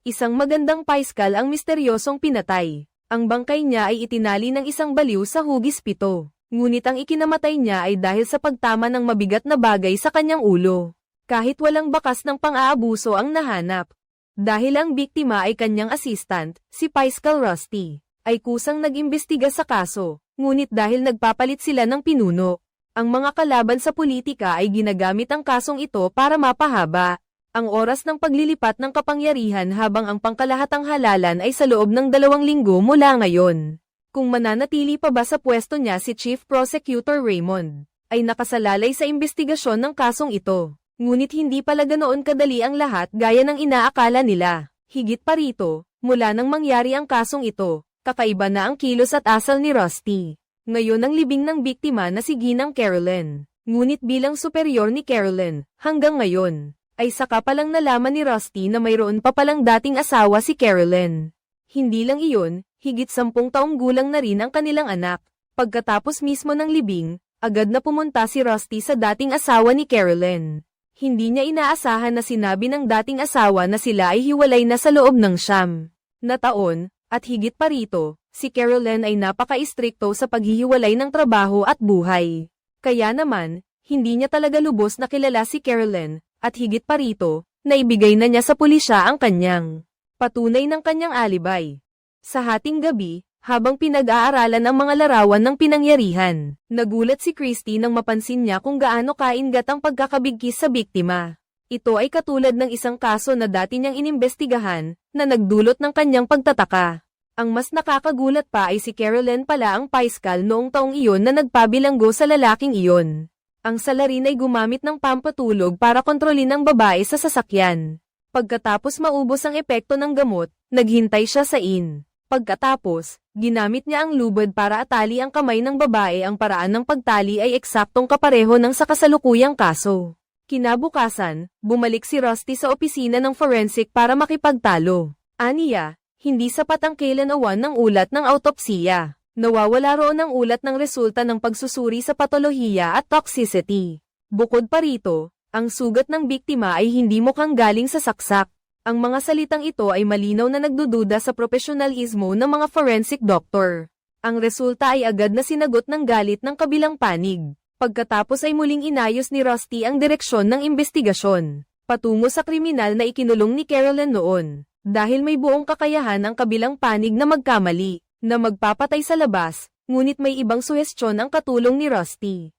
Isang magandang paiskal ang misteryosong pinatay. Ang bangkay niya ay itinali ng isang baliw sa hugis 7. Ngunit ang ikinamatay niya ay dahil sa pagtama ng mabigat na bagay sa kanyang ulo. Kahit walang bakas ng pang-aabuso ang nahanap. Dahil ang biktima ay kanyang assistant, si Paiskal Rusty, ay kusang nag-imbestiga sa kaso, ngunit dahil nagpapalit sila ng pinuno, ang mga kalaban sa politika ay ginagamit ang kasong ito para mapahaba ang oras ng paglilipat ng kapangyarihan habang ang pangkalahatang halalan ay sa loob ng 2 linggo mula ngayon. Kung mananatili pa ba sa pwesto niya si Chief Prosecutor Raymond, ay nakasalalay sa imbestigasyon ng kasong ito. Ngunit hindi pala ganoon kadali ang lahat gaya ng inaakala nila. Higit pa rito, mula nang mangyari ang kasong ito, kakaiba na ang kilos at asal ni Rusty. Ngayon ang libing ng biktima na si Ginang Carolyn. Ngunit bilang superior ni Carolyn, hanggang ngayon, ay saka palang nalaman ni Rusty na mayroon pa palang dating asawa si Carolyn. Hindi lang iyon, higit 10 taong gulang na rin ang kanilang anak. Pagkatapos mismo ng libing, agad na pumunta si Rusty sa dating asawa ni Carolyn. Hindi niya inaasahan na sinabi ng dating asawa na sila ay hiwalay na sa loob ng 9 na taon, at higit pa rito, si Carolyn ay napaka-istrikto sa paghihiwalay ng trabaho at buhay. Kaya naman, hindi niya talaga lubos na kilala si Carolyn, at higit pa rito, naibigay na niya sa pulisya ang kanyang patunay ng kanyang alibay. Sa hating gabi, habang pinag-aaralan ang mga larawan ng pinangyarihan, nagulat si Christy nang mapansin niya kung gaano kaingat ang pagkakabigkis sa biktima. Ito ay katulad ng isang kaso na dati niyang inimbestigahan, na nagdulot ng kanyang pagtataka. Ang mas nakakagulat pa ay si Carolyn pala ang paiskal noong taong iyon na nagpabilanggo sa lalaking iyon. Ang salarin ay gumamit ng pampatulog para kontrolin ang babae sa sasakyan. Pagkatapos maubos ang epekto ng gamot, naghintay siya sa inn. Pagkatapos, ginamit niya ang lubid para atali ang kamay ng babae. Ang paraan ng pagtali ay eksaktong kapareho ng sa kasalukuyang kaso. Kinabukasan, bumalik si Rusty sa opisina ng forensic para makipagtalo. Aniya, hindi sapat ang kailan-awan ng ulat ng autopsiya. Nawawala roon ang ulat ng resulta ng pagsusuri sa patolohiya at toxicity. Bukod pa rito, ang sugat ng biktima ay hindi mukhang galing sa saksak. Ang mga salitang ito ay malinaw na nagdududa sa profesionalismo ng mga forensic doctor. Ang resulta ay agad na sinagot ng galit ng kabilang panig. Pagkatapos ay muling inayos ni Rusty ang direksyon ng investigasyon, patungo sa kriminal na ikinulong ni Carolyn noon. Dahil may buong kakayahan ang kabilang panig na magkamali, na magpapatay sa labas, ngunit may ibang suhestyon ang katulong ni Rusty.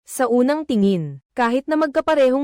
Sa unang tingin, kahit na magkapareho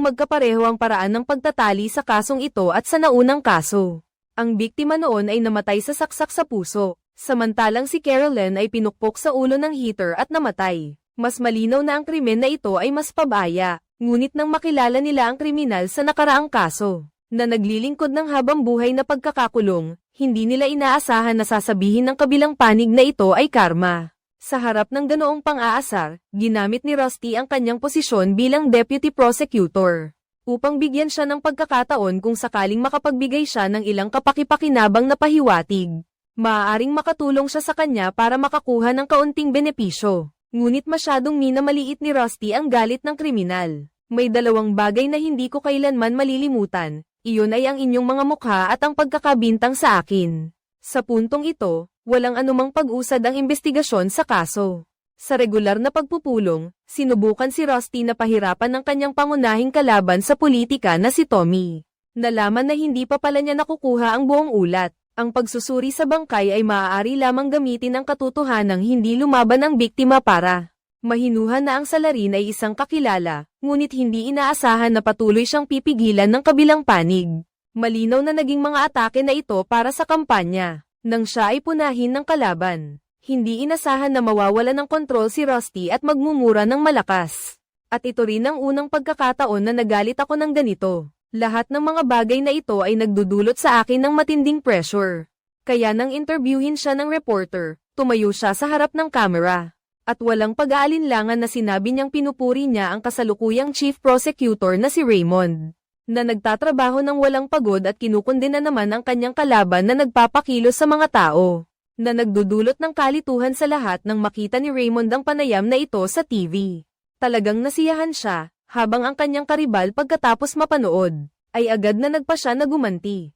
ang paraan ng pagtatali sa kasong ito at sa naunang kaso, ang biktima noon ay namatay sa saksak sa puso, samantalang si Carolyn ay pinukpok sa ulo ng heater at namatay. Mas malinaw na ang krimen na ito ay mas pabaya, ngunit nang makilala nila ang kriminal sa nakaraang kaso, na naglilingkod ng habang buhay na pagkakakulong, hindi nila inaasahan na sasabihin ng kabilang panig na ito ay karma. Sa harap ng ganoong pang-aasar, ginamit ni Rusty ang kanyang posisyon bilang deputy prosecutor, upang bigyan siya ng pagkakataon kung sakaling makapagbigay siya ng ilang kapakipakinabang na pahiwatig. Maaaring makatulong siya sa kanya para makakuha ng kaunting benepisyo. Ngunit masyadong minamaliit ni Rusty ang galit ng kriminal. May 2 bagay na hindi ko kailanman malilimutan. Iyon ay ang inyong mga mukha at ang pagkakabintang sa akin. Sa puntong ito, walang anumang pag-usad ang investigasyon sa kaso. Sa regular na pagpupulong, sinubukan si Rusty na pahirapan ng kanyang pangunahing kalaban sa politika na si Tommy. Nalaman na hindi pa pala niya nakukuha ang buong ulat. Ang pagsusuri sa bangkay ay maaari lamang gamitin ang katotohanang hindi lumaban ang biktima para mahinuhan na ang salarin ay isang kakilala, ngunit hindi inaasahan na patuloy siyang pipigilan ng kabilang panig. Malinaw na naging mga atake na ito para sa kampanya, nang siya ay punahin ng kalaban. Hindi inasahan na mawawala ng kontrol si Rusty at magmumura ng malakas. At ito rin ang unang pagkakataon na nagalit ako ng ganito. Lahat ng mga bagay na ito ay nagdudulot sa akin ng matinding pressure. Kaya nang interviewin siya ng reporter, tumayo siya sa harap ng kamera. At walang pag-aalinlangan na sinabi niyang pinupuri niya ang kasalukuyang chief prosecutor na si Raymond, na nagtatrabaho ng walang pagod at kinukundina naman ang kanyang kalaban na nagpapakilos sa mga tao, na nagdudulot ng kalituhan sa lahat nang makita ni Raymond ang panayam na ito sa TV. Talagang nasiyahan siya, habang ang kanyang karibal pagkatapos mapanood, ay agad na nagpa siya na gumanti.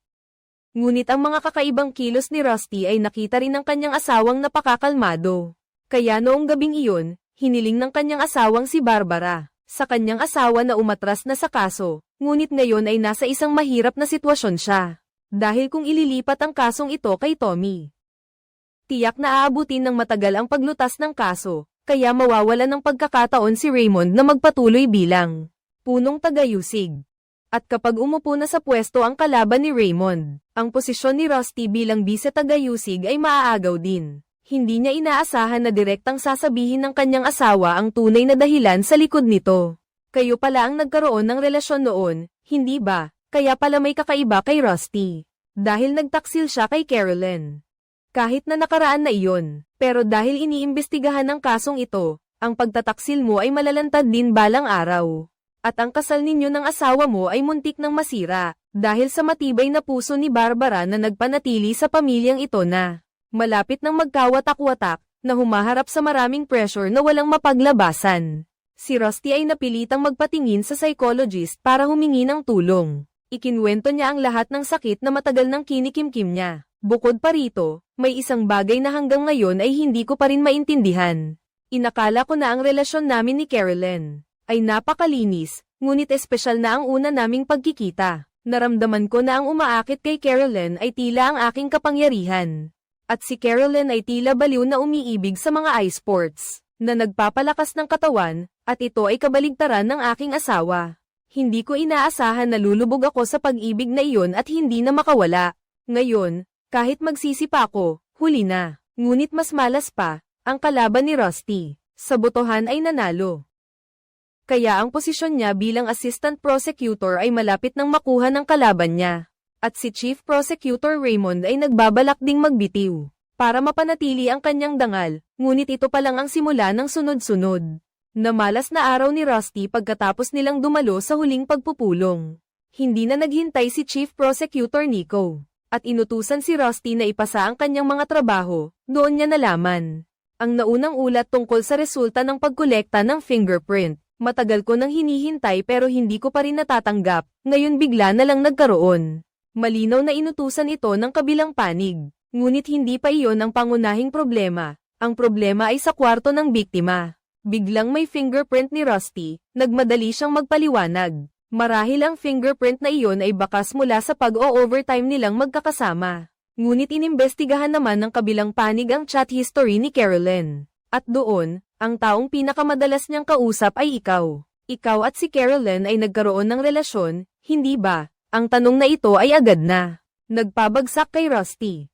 Ngunit ang mga kakaibang kilos ni Rusty ay nakita rin ng kanyang asawang napakakalmado. Kaya noong gabing iyon, hiniling ng kanyang asawang si Barbara sa kanyang asawa na umatras na sa kaso, ngunit ngayon ay nasa isang mahirap na sitwasyon siya. Dahil kung ililipat ang kasong ito kay Tommy, tiyak na aabutin ng matagal ang paglutas ng kaso, kaya mawawalan ng pagkakataon si Raymond na magpatuloy bilang punong tagayusig. At kapag umupo na sa pwesto ang kalaban ni Raymond, ang posisyon ni Rusty bilang bise-tagayusig ay maaagaw din. Hindi niya inaasahan na direktang sasabihin ng kanyang asawa ang tunay na dahilan sa likod nito. Kayo pala ang nagkaroon ng relasyon noon, hindi ba? Kaya pala may kakaiba kay Rusty. Dahil nagtaksil siya kay Carolyn. Kahit na nakaraan na iyon, pero dahil iniimbestigahan ng kasong ito, ang pagtataksil mo ay malalantad din balang araw. At ang kasal ninyo ng asawa mo ay muntik nang masira, dahil sa matibay na puso ni Barbara na nagpanatili sa pamilyang ito na malapit nang magkawatak-watak, na humaharap sa maraming pressure na walang mapaglabasan. Si Rusty ay napilitang magpatingin sa psychologist para humingi ng tulong. Ikinwento niya ang lahat ng sakit na matagal nang kinikimkim niya. Bukod pa rito, may isang bagay na hanggang ngayon ay hindi ko pa rin maintindihan. Inakala ko na ang relasyon namin ni Carolyn ay napakalinis, ngunit espesyal na ang una naming pagkikita. Naramdaman ko na ang umaakit kay Carolyn ay tila ang aking kapangyarihan. At si Carolyn ay tila baliw na umiibig sa mga ice sports, na nagpapalakas ng katawan, at ito ay kabaligtaran ng aking asawa. Hindi ko inaasahan na lulubog ako sa pag-ibig na iyon at hindi na makawala. Ngayon, kahit magsisipa ako, huli na. Ngunit mas malas pa, ang kalaban ni Rusty. Sa botohan ay nanalo. Kaya ang posisyon niya bilang assistant prosecutor ay malapit nang makuha ng kalaban niya. At si Chief Prosecutor Raymond ay nagbabalak ding magbitiw para mapanatili ang kanyang dangal, ngunit ito pa lang ang simula ng sunod-sunod. Namalas na araw ni Rusty pagkatapos nilang dumalo sa huling pagpupulong. Hindi na naghintay si Chief Prosecutor Nico, at inutusan si Rusty na ipasa ang kanyang mga trabaho. Doon niya nalaman ang naunang ulat tungkol sa resulta ng pagkolekta ng fingerprint. Matagal ko nang hinihintay pero hindi ko pa rin natatanggap, ngayon bigla na lang nagkaroon. Malinaw na inutusan ito ng kabilang panig, ngunit hindi pa iyon ang pangunahing problema. Ang problema ay sa kwarto ng biktima. Biglang may fingerprint ni Rusty, nagmadali siyang magpaliwanag. Marahil ang fingerprint na iyon ay bakas mula sa pag-o-overtime nilang magkakasama. Ngunit inimbestigahan naman ng kabilang panig ang chat history ni Carolyn. At doon, ang taong pinakamadalas niyang kausap ay ikaw. Ikaw at si Carolyn ay nagkaroon ng relasyon, hindi ba? Ang tanong na ito ay agad na nagpabagsak kay Rusty.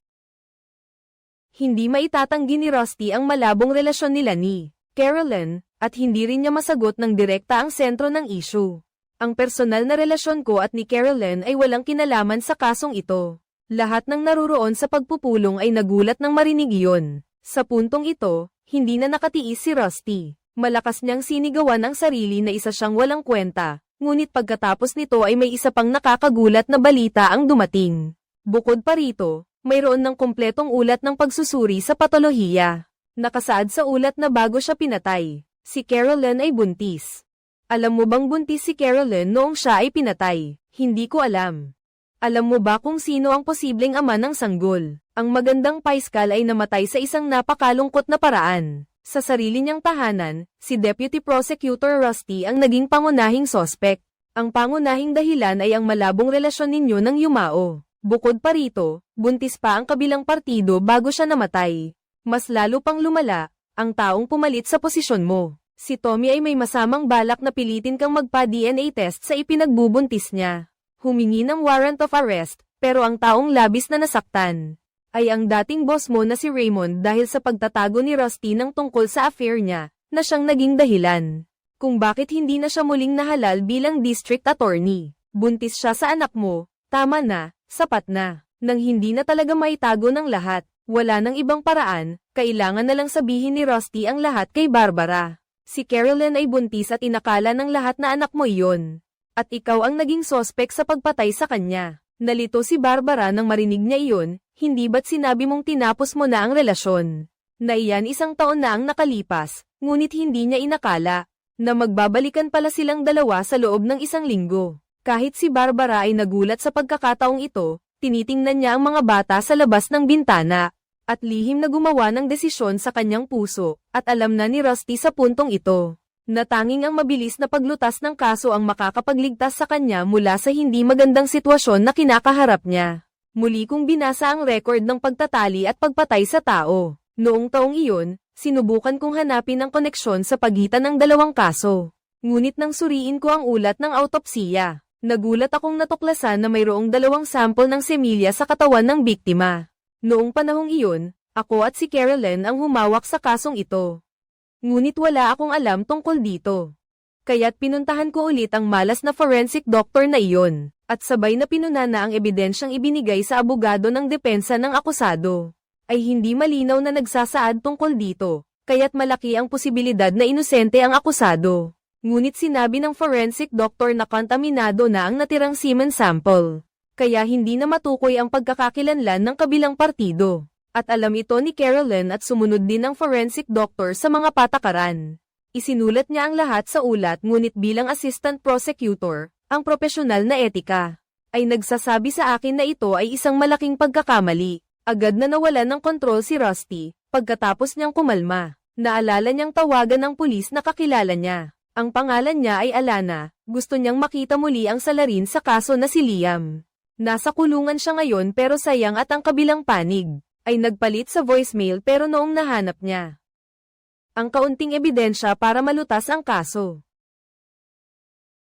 Hindi maitatanggi ni Rusty ang malabong relasyon nila ni Carolyn, at hindi rin niya masagot ng direkta ang sentro ng issue. Ang personal na relasyon ko at ni Carolyn ay walang kinalaman sa kasong ito. Lahat ng naruroon sa pagpupulong ay nagulat nang marinig iyon. Sa puntong ito, hindi na nakatiis si Rusty. Malakas niyang sinigawan ang sarili na isa siyang walang kwenta, ngunit pagkatapos nito ay may isa pang nakakagulat na balita ang dumating. Bukod pa rito, mayroon ng kumpletong ulat ng pagsusuri sa patolohiya. Nakasaad sa ulat na bago siya pinatay, si Carolyn ay buntis. Alam mo bang buntis si Carolyn noong siya ay pinatay? Hindi ko alam. Alam mo ba kung sino ang posibleng ama ng sanggol? Ang magandang paiskal ay namatay sa isang napakalungkot na paraan. Sa sarili niyang tahanan, si Deputy Prosecutor Rusty ang naging pangunahing sospek. Ang pangunahing dahilan ay ang malabong relasyon ninyo ng yumao. Bukod pa rito, buntis pa ang kabilang partido bago siya namatay. Mas lalo pang lumala, ang taong pumalit sa posisyon mo. Si Tommy ay may masamang balak na pilitin kang magpa-DNA test sa ipinagbubuntis niya. Humingi ng warrant of arrest, pero ang taong labis na nasaktan ay ang dating boss mo na si Raymond dahil sa pagtatago ni Rusty ng tungkol sa affair niya, na siyang naging dahilan kung bakit hindi na siya muling nahalal bilang district attorney. Buntis siya sa anak mo, tama na, sapat na. Nang hindi na talaga maitago ng lahat, wala nang ibang paraan, kailangan na lang sabihin ni Rusty ang lahat kay Barbara. Si Carolyn ay buntis at inakala ng lahat na anak mo iyon. At ikaw ang naging sospek sa pagpatay sa kanya. Nalito si Barbara nang marinig niya iyon, hindi ba't sinabi mong tinapos mo na ang relasyon? Na iyan isang taon na ang nakalipas, ngunit hindi niya inakala na magbabalikan pala silang dalawa sa loob ng isang linggo. Kahit si Barbara ay nagulat sa pagkakataong ito, Tinitingnan niya ang mga bata sa labas ng bintana, at lihim na gumawa ng desisyon sa kanyang puso, at alam na ni Rusty sa puntong ito, na tanging ang mabilis na paglutas ng kaso ang makakapagligtas sa kanya mula sa hindi magandang sitwasyon na kinakaharap niya. Muli kong binasa ang record ng pagtatali at pagpatay sa tao. Noong taong iyon, sinubukan kong hanapin ang koneksyon sa pagitan ng dalawang kaso. Ngunit nang suriin ko ang ulat ng autopsiya, nagulat akong natuklasan na mayroong 2 sample ng semilya sa katawan ng biktima. Noong panahong iyon, ako at si Carolyn ang humawak sa kasong ito. Ngunit wala akong alam tungkol dito. Kaya't pinuntahan ko ulit ang malas na forensic doctor na iyon, at sabay na pinunana ang ebidensyang ibinigay sa abogado ng depensa ng akusado. Ay hindi malinaw na nagsasaad tungkol dito, kaya't malaki ang posibilidad na inosente ang akusado. Ngunit sinabi ng forensic doctor na kontaminado na ang natirang semen sample. Kaya hindi na matukoy ang pagkakakilanlan ng kabilang partido. At alam ito ni Carolyn at sumunod din ng forensic doctor sa mga patakaran. Isinulat niya ang lahat sa ulat ngunit bilang assistant prosecutor, ang profesional na etika, ay nagsasabi sa akin na ito ay isang malaking pagkakamali. Agad na nawalan ng kontrol si Rusty, pagkatapos niyang kumalma. Naalala niyang tawagan ng pulis na kakilala niya. Ang pangalan niya ay Alana, gusto niyang makita muli ang salarin sa kaso na si Liam. Nasa kulungan siya ngayon pero sayang at ang kabilang panig, ay nagpalit sa voicemail pero noong nahanap niya ang kaunting ebidensya para malutas ang kaso.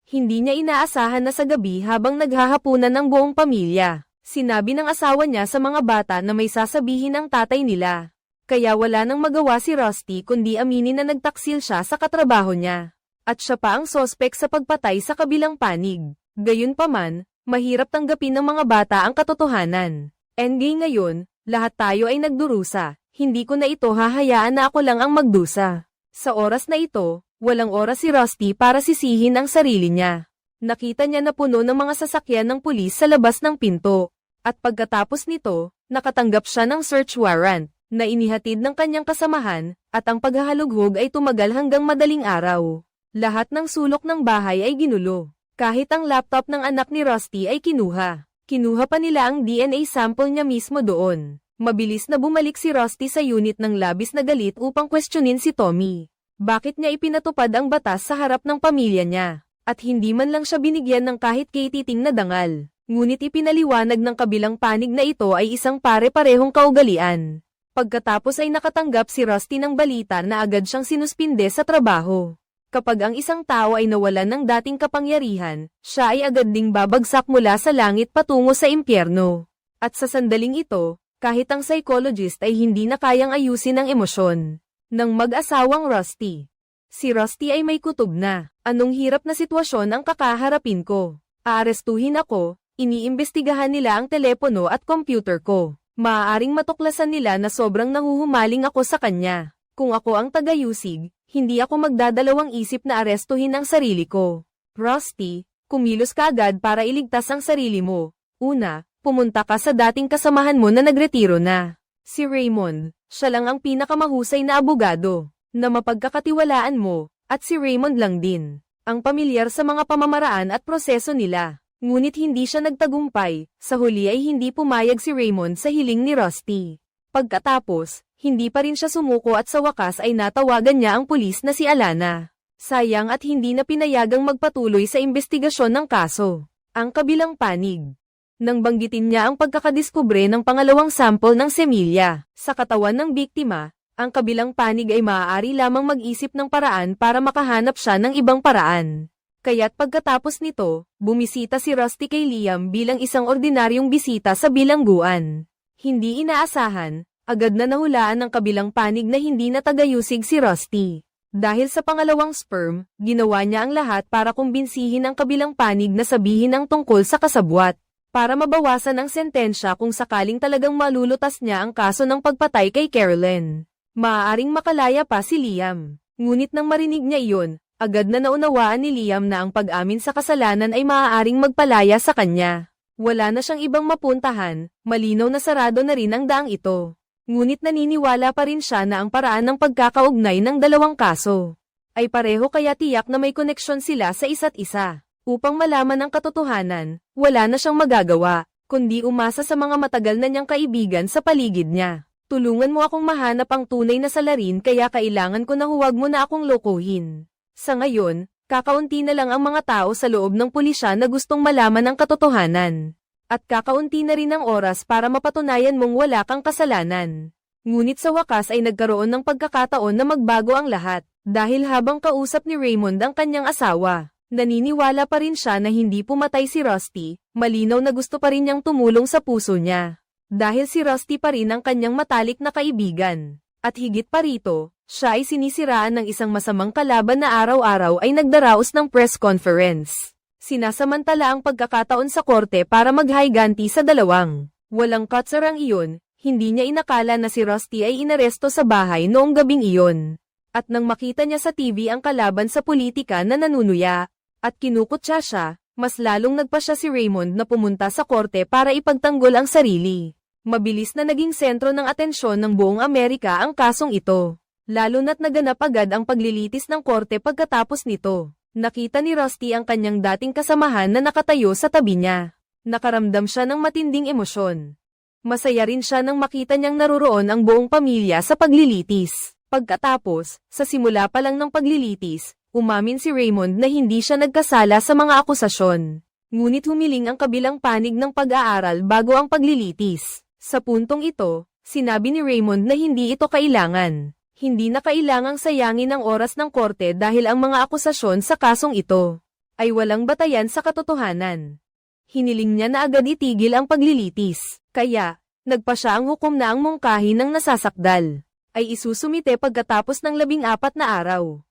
Hindi niya inaasahan na sa gabi habang naghahapunan ng buong pamilya, sinabi ng asawa niya sa mga bata na may sasabihin ang tatay nila. Kaya wala nang magawa si Rusty kundi aminin na nagtaksil siya sa katrabaho niya. At siya pa ang sospek sa pagpatay sa kabilang panig. Gayunpaman, mahirap tanggapin ng mga bata ang katotohanan. Endgame ngayon, lahat tayo ay nagdurusa, hindi ko na ito hahayaan na ako lang ang magdusa. Sa oras na ito, walang oras si Rusty para sisihin ang sarili niya. Nakita niya na puno ng mga sasakyan ng pulis sa labas ng pinto. At pagkatapos nito, nakatanggap siya ng search warrant, na inihatid ng kanyang kasamahan, at ang paghahalughog ay tumagal hanggang madaling araw. Lahat ng sulok ng bahay ay ginulo. Kahit ang laptop ng anak ni Rusty ay kinuha. Kinuha pa nila ang DNA sample niya mismo doon. Mabilis na bumalik si Rusty sa unit ng labis na galit upang questionin si Tommy. Bakit niya ipinatupad ang batas sa harap ng pamilya niya? At hindi man lang siya binigyan ng kahit kititing na dangal. Ngunit ipinaliwanag ng kabilang panig na ito ay isang pare-parehong kaugalian. Pagkatapos ay nakatanggap si Rusty ng balita na agad siyang sinuspinde sa trabaho. Kapag ang isang tao ay nawalan ng dating kapangyarihan, siya ay agad ding babagsak mula sa langit patungo sa impyerno. At sa sandaling ito, kahit ang psychologist ay hindi na kayang ayusin ang emosyon ng mag-asawang Rusty. Si Rusty ay may kutob na. Anong hirap na sitwasyon ang kakaharapin ko? Aarestuhin ako, iniimbestigahan nila ang telepono at computer ko. Maaaring matuklasan nila na sobrang nahuhumaling ako sa kanya. Kung ako ang tagayusig, hindi ako magdadalawang isip na arestuhin ang sarili ko. Rusty, kumilos ka agad para iligtas ang sarili mo. Una, pumunta ka sa dating kasamahan mo na nagretiro na. Si Raymond, siya lang ang pinakamahusay na abogado, na mapagkakatiwalaan mo, at si Raymond lang din, ang pamilyar sa mga pamamaraan at proseso nila. Ngunit hindi siya nagtagumpay, sa huli ay hindi pumayag si Raymond sa hiling ni Rusty. Pagkatapos, hindi pa rin siya sumuko at sa wakas ay natawagan niya ang pulis na si Alana. Sayang at hindi na pinayagang magpatuloy sa investigasyon ng kaso. Ang kabilang panig. Nang banggitin niya ang pagkakadiskubre ng pangalawang sample ng semilya sa katawan ng biktima, ang kabilang panig ay maaari lamang mag-isip ng paraan para makahanap siya ng ibang paraan. Kaya't pagkatapos nito, bumisita si Rusty kay Liam bilang isang ordinaryong bisita sa bilangguan. Hindi inaasahan, agad na nahulaan ng kabilang panig na hindi na tagayusig si Rusty. Dahil sa pangalawang sperm, ginawa niya ang lahat para kumbinsihin ang kabilang panig na sabihin ang tungkol sa kasabwat, para mabawasan ang sentensya kung sakaling talagang malulutas niya ang kaso ng pagpatay kay Carolyn. Maaaring makalaya pa si Liam. Ngunit nang marinig niya iyon, agad na naunawaan ni Liam na ang pag-amin sa kasalanan ay maaaring magpalaya sa kanya. Wala na siyang ibang mapuntahan, malinaw na sarado na rin ang daang ito. Ngunit naniniwala pa rin siya na ang paraan ng pagkakaugnay ng dalawang kaso ay pareho kaya tiyak na may koneksyon sila sa isa't isa. Upang malaman ang katotohanan, wala na siyang magagawa, kundi umasa sa mga matagal na niyang kaibigan sa paligid niya. Tulungan mo akong mahanap ang tunay na salarin kaya kailangan ko na huwag mo na akong lokohin. Sa ngayon, kakaunti na lang ang mga tao sa loob ng pulisya na gustong malaman ang katotohanan. At kakaunti na rin ang oras para mapatunayan mong wala kang kasalanan. Ngunit sa wakas ay nagkaroon ng pagkakataon na magbago ang lahat, dahil habang kausap ni Raymond ang kanyang asawa, naniniwala pa rin siya na hindi pumatay si Rusty, malinaw na gusto pa rin niyang tumulong sa puso niya. Dahil si Rusty pa rin ang kanyang matalik na kaibigan. At higit pa rito, siya ay sinisiraan ng isang masamang kalaban na araw-araw ay nagdaraos ng press conference. Sinasamantala ang pagkakataon sa korte para maghiganti sa dalawang. Walang katsarang iyon, hindi niya inakala na si Rusty ay inaresto sa bahay noong gabing iyon. At nang makita niya sa TV ang kalaban sa politika na nanunuya, at kinukutya siya, mas lalong nagpasya si Raymond na pumunta sa korte para ipagtanggol ang sarili. Mabilis na naging sentro ng atensyon ng buong Amerika ang kasong ito. Lalo na't naganap agad ang paglilitis ng korte pagkatapos nito. Nakita ni Rusty ang kanyang dating kasamahan na nakatayo sa tabi niya. Nakaramdam siya ng matinding emosyon. Masaya rin siya nang makita niyang naroroon ang buong pamilya sa paglilitis. Pagkatapos, sa simula pa lang ng paglilitis, umamin si Raymond na hindi siya nagkasala sa mga akusasyon. Ngunit humiling ang kabilang panig ng pag-aaral bago ang paglilitis. Sa puntong ito, sinabi ni Raymond na hindi ito kailangan. Hindi na kailangang sayangin ang oras ng korte dahil ang mga akusasyon sa kasong ito ay walang batayan sa katotohanan. Hiniling niya na agad itigil ang paglilitis, kaya, nagpa siya ang hukom na ang mungkahi ng nasasakdal ay isusumite pagkatapos ng 14 na araw.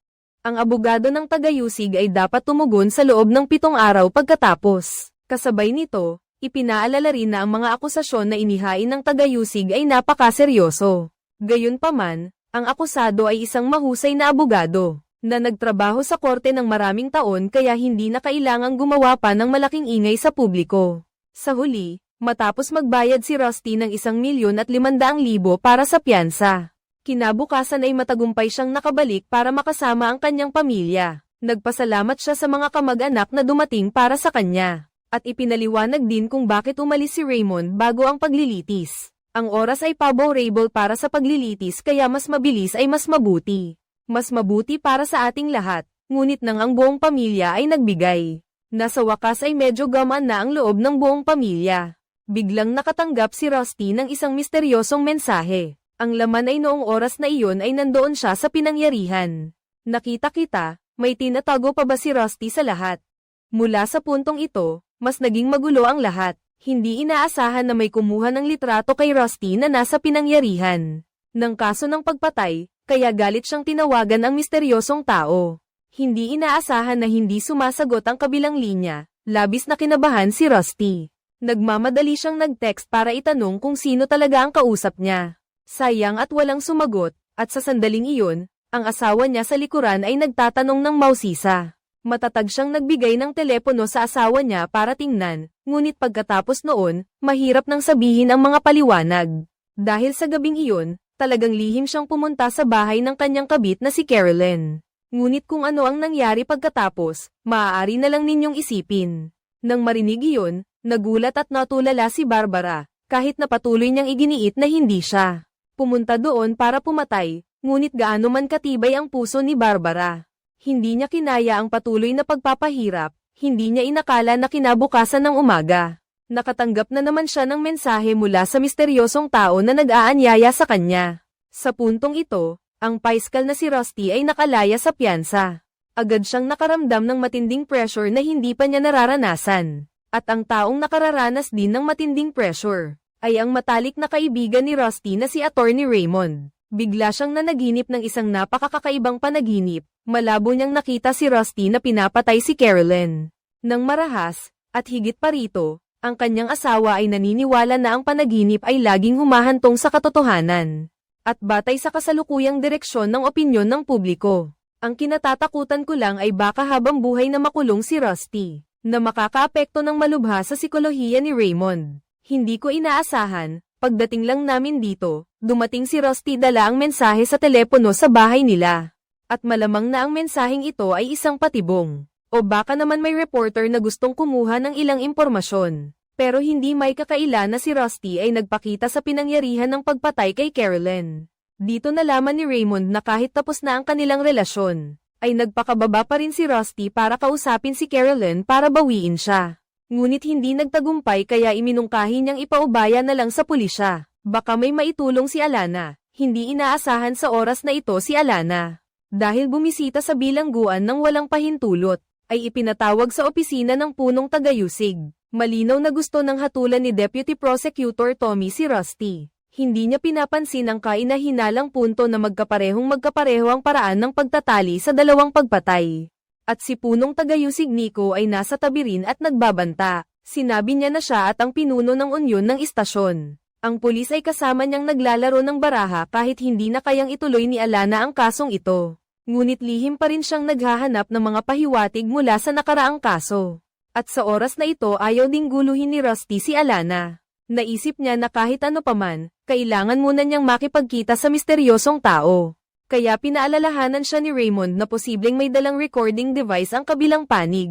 Ang abogado ng tagayusig ay dapat tumugon sa loob ng 7 araw pagkatapos. Kasabay nito, ipinaalala rin na ang mga akusasyon na inihain ng tagayusig ay napakaseryoso. Gayunpaman, ang akusado ay isang mahusay na abogado, na nagtrabaho sa korte ng maraming taon kaya hindi na kailangang gumawa pa ng malaking ingay sa publiko. Sa huli, matapos magbayad si Rusty ng 1,500,000 para sa piyansa, kinabukasan ay matagumpay siyang nakabalik para makasama ang kanyang pamilya. Nagpasalamat siya sa mga kamag-anak na dumating para sa kanya, at ipinaliwanag din kung bakit umalis si Raymond bago ang paglilitis. Ang oras ay favorable para sa paglilitis kaya mas mabilis ay mas mabuti. Mas mabuti para sa ating lahat, ngunit nang ang buong pamilya ay nagbigay. Nasa wakas ay medyo gamaan na ang loob ng buong pamilya. Biglang nakatanggap si Rusty ng isang misteryosong mensahe. Ang laman ay noong oras na iyon ay nandoon siya sa pinangyarihan. Nakita kita, may tinatago pa ba si Rusty sa lahat? Mula sa puntong ito, mas naging magulo ang lahat. Hindi inaasahan na may kumuha ng litrato kay Rusty na nasa pinangyarihan ng kaso ng pagpatay, kaya galit siyang tinawagan ang misteryosong tao. Hindi inaasahan na hindi sumasagot ang kabilang linya, labis na kinabahan si Rusty. Nagmamadali siyang nag-text para itanong kung sino talaga ang kausap niya. Sayang at walang sumagot, at sa sandaling iyon, ang asawa niya sa likuran ay nagtatanong ng mausisa. Matatag siyang nagbigay ng telepono sa asawa niya para tingnan, ngunit pagkatapos noon, mahirap nang sabihin ang mga paliwanag. Dahil sa gabing iyon, talagang lihim siyang pumunta sa bahay ng kanyang kabit na si Carolyn. Ngunit kung ano ang nangyari pagkatapos, maaari na lang ninyong isipin. Nang marinig iyon, nagulat at natulala si Barbara, kahit na patuloy niyang iginiit na hindi siya pumunta doon para pumatay, ngunit gaano man katibay ang puso ni Barbara. Hindi niya kinaya ang patuloy na pagpapahirap, hindi niya inakala na kinabukasan ng umaga. Nakatanggap na naman siya ng mensahe mula sa misteryosong tao na nag-aanyaya sa kanya. Sa puntong ito, ang paiskal na si Rusty ay nakalaya sa piyansa. Agad siyang nakaramdam ng matinding pressure na hindi pa niya nararanasan. At ang taong nakararanas din ng matinding pressure ay ang matalik na kaibigan ni Rusty na si Attorney Raymond. Bigla siyang nanaginip ng isang napakakakaibang panaginip. Malabo niyang nakita si Rusty na pinapatay si Carolyn. Nang marahas, at higit pa rito, ang kanyang asawa ay naniniwala na ang panaginip ay laging humahantong sa katotohanan. At batay sa kasalukuyang direksyon ng opinyon ng publiko. Ang kinatatakutan ko lang ay baka habang buhay na makulong si Rusty, na makakaapekto ng malubha sa psikolohiya ni Raymond. Hindi ko inaasahan, pagdating lang namin dito, dumating si Rusty dala ang mensahe sa telepono sa bahay nila. At malamang na ang mensaheng ito ay isang patibong. O baka naman may reporter na gustong kumuha ng ilang impormasyon. Pero hindi may kakaila na si Rusty ay nagpakita sa pinangyarihan ng pagpatay kay Carolyn. Dito nalaman ni Raymond na kahit tapos na ang kanilang relasyon, ay nagpakababa pa rin si Rusty para kausapin si Carolyn para bawiin siya. Ngunit hindi nagtagumpay kaya iminungkahi niyang ipaubaya na lang sa pulisya. Baka may maitulong si Alana. Hindi inaasahan sa oras na ito si Alana. Dahil bumisita sa bilangguan ng walang pahintulot, ay ipinatawag sa opisina ng punong tagayusig. Malinaw na gusto ng hatulan ni Deputy Prosecutor Tommy si Rusty. Hindi niya pinapansin ang kainahinalang punto na magkapareho ang paraan ng pagtatali sa dalawang pagpatay. At si punong tagayusig Nico ay nasa tabi rin at nagbabanta. Sinabi niya na siya at ang pinuno ng unyon ng istasyon. Ang pulis ay kasama niyang naglalaro ng baraha kahit hindi na kayang ituloy ni Alana ang kasong ito. Ngunit lihim pa rin siyang naghahanap ng mga pahiwatig mula sa nakaraang kaso. At sa oras na ito ayaw ding guluhin ni Rusty si Alana. Naisip niya na kahit ano paman, kailangan muna niyang makipagkita sa misteryosong tao. Kaya pinaalalahanan siya ni Raymond na posibleng may dalang recording device ang kabilang panig.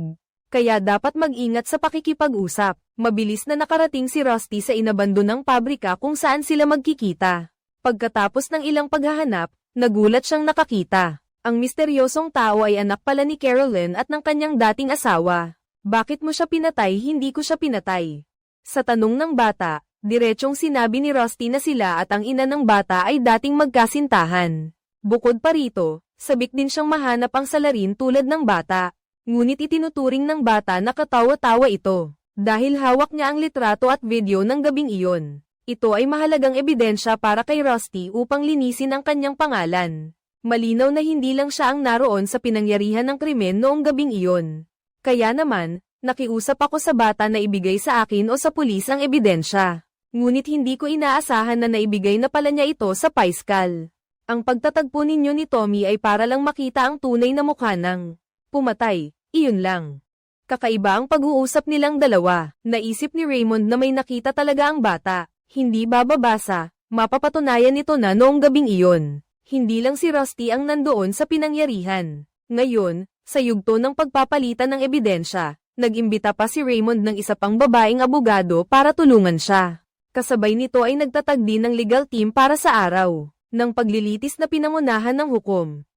Kaya dapat mag-ingat sa pakikipag-usap. Mabilis na nakarating si Rusty sa inabandonang pabrika kung saan sila magkikita. Pagkatapos ng ilang paghahanap, nagulat siyang nakakita. Ang misteryosong tao ay anak pala ni Carolyn at ng kanyang dating asawa. Bakit mo siya pinatay? Hindi ko siya pinatay. Sa tanong ng bata, diretsong sinabi ni Rusty na sila at ang ina ng bata ay dating magkasintahan. Bukod pa rito, sabik din siyang mahanap ang salarin tulad ng bata. Ngunit itinuturing ng bata na katawa-tawa ito. Dahil hawak niya ang litrato at video ng gabing iyon. Ito ay mahalagang ebidensya para kay Rusty upang linisin ang kanyang pangalan. Malinaw na hindi lang siya ang naroon sa pinangyarihan ng krimen noong gabing iyon. Kaya naman, nakiusap ako sa bata na ibigay sa akin o sa pulis ang ebidensya. Ngunit hindi ko inaasahan na naibigay na pala niya ito sa Paiskal. Ang pagtatagpo ninyo ni Tommy ay para lang makita ang tunay na mukha ng pumatay, iyon lang. Kakaiba ang pag-uusap nilang dalawa. Naisip ni Raymond na may nakita talaga ang bata. Hindi bababasa, mapapatunayan nito na noong gabing iyon. Hindi lang si Rusty ang nandoon sa pinangyarihan. Ngayon, sa yugto ng pagpapalitan ng ebidensya, nag-imbita pa si Raymond ng isa pang babaeng abogado para tulungan siya. Kasabay nito ay nagtatag din ng legal team para sa araw ng paglilitis na pinangunahan ng hukom.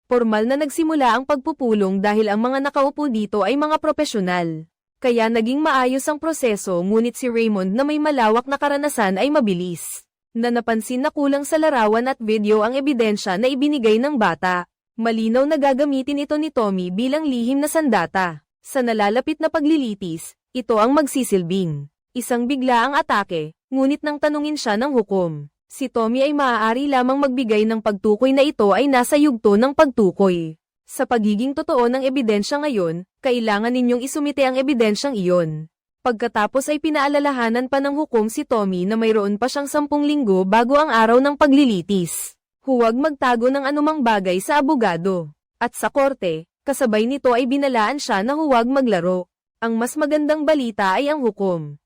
Formal na nagsimula ang pagpupulong dahil ang mga nakaupo dito ay mga propesyonal. Kaya naging maayos ang proseso ngunit si Raymond na may malawak na karanasan ay mabilis. Na napansin na kulang sa larawan at video ang ebidensya na ibinigay ng bata. Malinaw na gagamitin ito ni Tommy bilang lihim na sandata. Sa nalalapit na paglilitis, ito ang magsisilbing isang bigla ang atake, ngunit nang tanungin siya ng hukom. Si Tommy ay maaari lamang magbigay ng pagtukoy na ito ay nasa yugto ng pagtukoy. Sa pagiging totoo ng ebidensya ngayon, kailangan ninyong isumite ang ebidensyang iyon. Pagkatapos ay pinaalalahanan pa ng hukom si Tommy na mayroon pa siyang 10 linggo bago ang araw ng paglilitis. Huwag magtago ng anumang bagay sa abogado. At sa korte, kasabay nito ay binalaan siya na huwag maglaro. Ang mas magandang balita ay ang hukom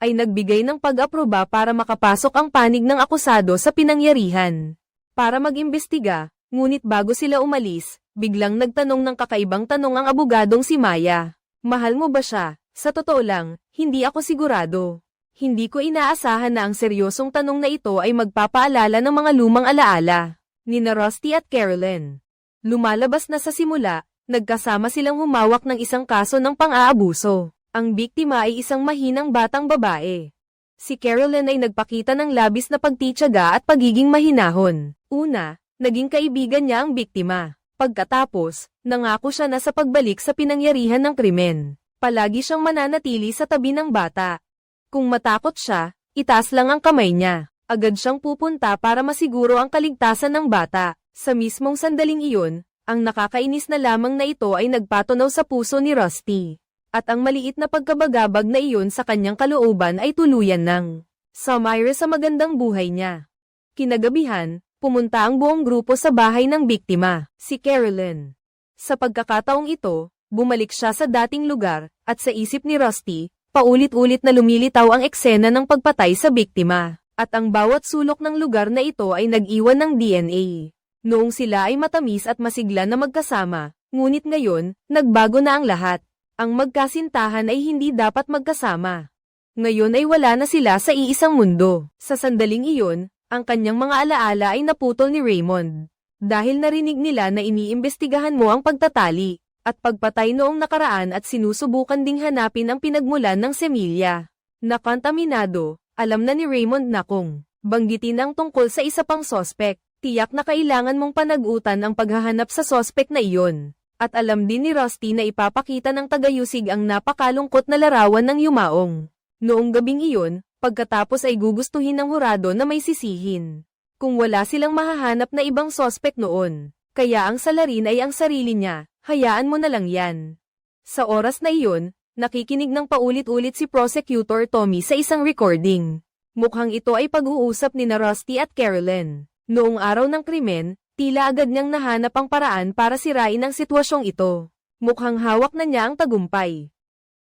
ay nagbigay ng pag-aproba para makapasok ang panig ng akusado sa pinangyarihan. Para mag-imbestiga, ngunit bago sila umalis, biglang nagtanong ng kakaibang tanong ang abogadong si Maya. Mahal mo ba siya? Sa totoo lang, hindi ako sigurado. Hindi ko inaasahan na ang seryosong tanong na ito ay magpapaalala ng mga lumang alaala nina Rusty at Carolyn. Lumalabas na sa simula, nagkasama silang humawak ng isang kaso ng pang-aabuso. Ang biktima ay isang mahinang batang babae. Si Carolyn ay nagpakita ng labis na pagtitiyaga at pagiging mahinahon. Una, naging kaibigan niya ang biktima. Pagkatapos, nangako siya na sa pagbalik sa pinangyarihan ng krimen. Palagi siyang mananatili sa tabi ng bata. Kung matakot siya, itaas lang ang kamay niya. Agad siyang pupunta para masiguro ang kaligtasan ng bata. Sa mismong sandaling iyon, ang nakakainis na lamang na ito ay nagpatunaw sa puso ni Rusty. At ang maliit na pagkabagabag na iyon sa kanyang kalooban ay tuluyan ng sumire sa magandang buhay niya. Kinagabihan, pumunta ang buong grupo sa bahay ng biktima, si Carolyn. Sa pagkakataong ito, bumalik siya sa dating lugar, at sa isip ni Rusty, paulit-ulit na lumilitaw ang eksena ng pagpatay sa biktima. At ang bawat sulok ng lugar na ito ay nag-iwan ng DNA. Noong sila ay matamis at masigla na magkasama, ngunit ngayon, nagbago na ang lahat. Ang magkasintahan ay hindi dapat magkasama. Ngayon ay wala na sila sa iisang mundo. Sa sandaling iyon, ang kanyang mga alaala ay naputol ni Raymond. Dahil narinig nila na iniimbestigahan mo ang pagtatali at pagpatay noong nakaraan at sinusubukan ding hanapin ang pinagmulan ng semilya. Nakontaminado, alam na ni Raymond na kung banggitin ang tungkol sa isa pang sospek, tiyak na kailangan mong panagutan ang paghahanap sa sospek na iyon. At alam din ni Rusty na ipapakita ng tagayusig ang napakalungkot na larawan ng yumaong. Noong gabing iyon, pagkatapos ay gugustuhin ng hurado na may sisihin. Kung wala silang mahahanap na ibang sospek noon, kaya ang salarin ay ang sarili niya, hayaan mo na lang yan. Sa oras na iyon, nakikinig ng paulit-ulit si Prosecutor Tommy sa isang recording. Mukhang ito ay pag-uusap ni na Rusty at Carolyn. Noong araw ng krimen, tila agad niyang nahanap ang paraan para sirain ang sitwasyong ito. Mukhang hawak na niya ang tagumpay.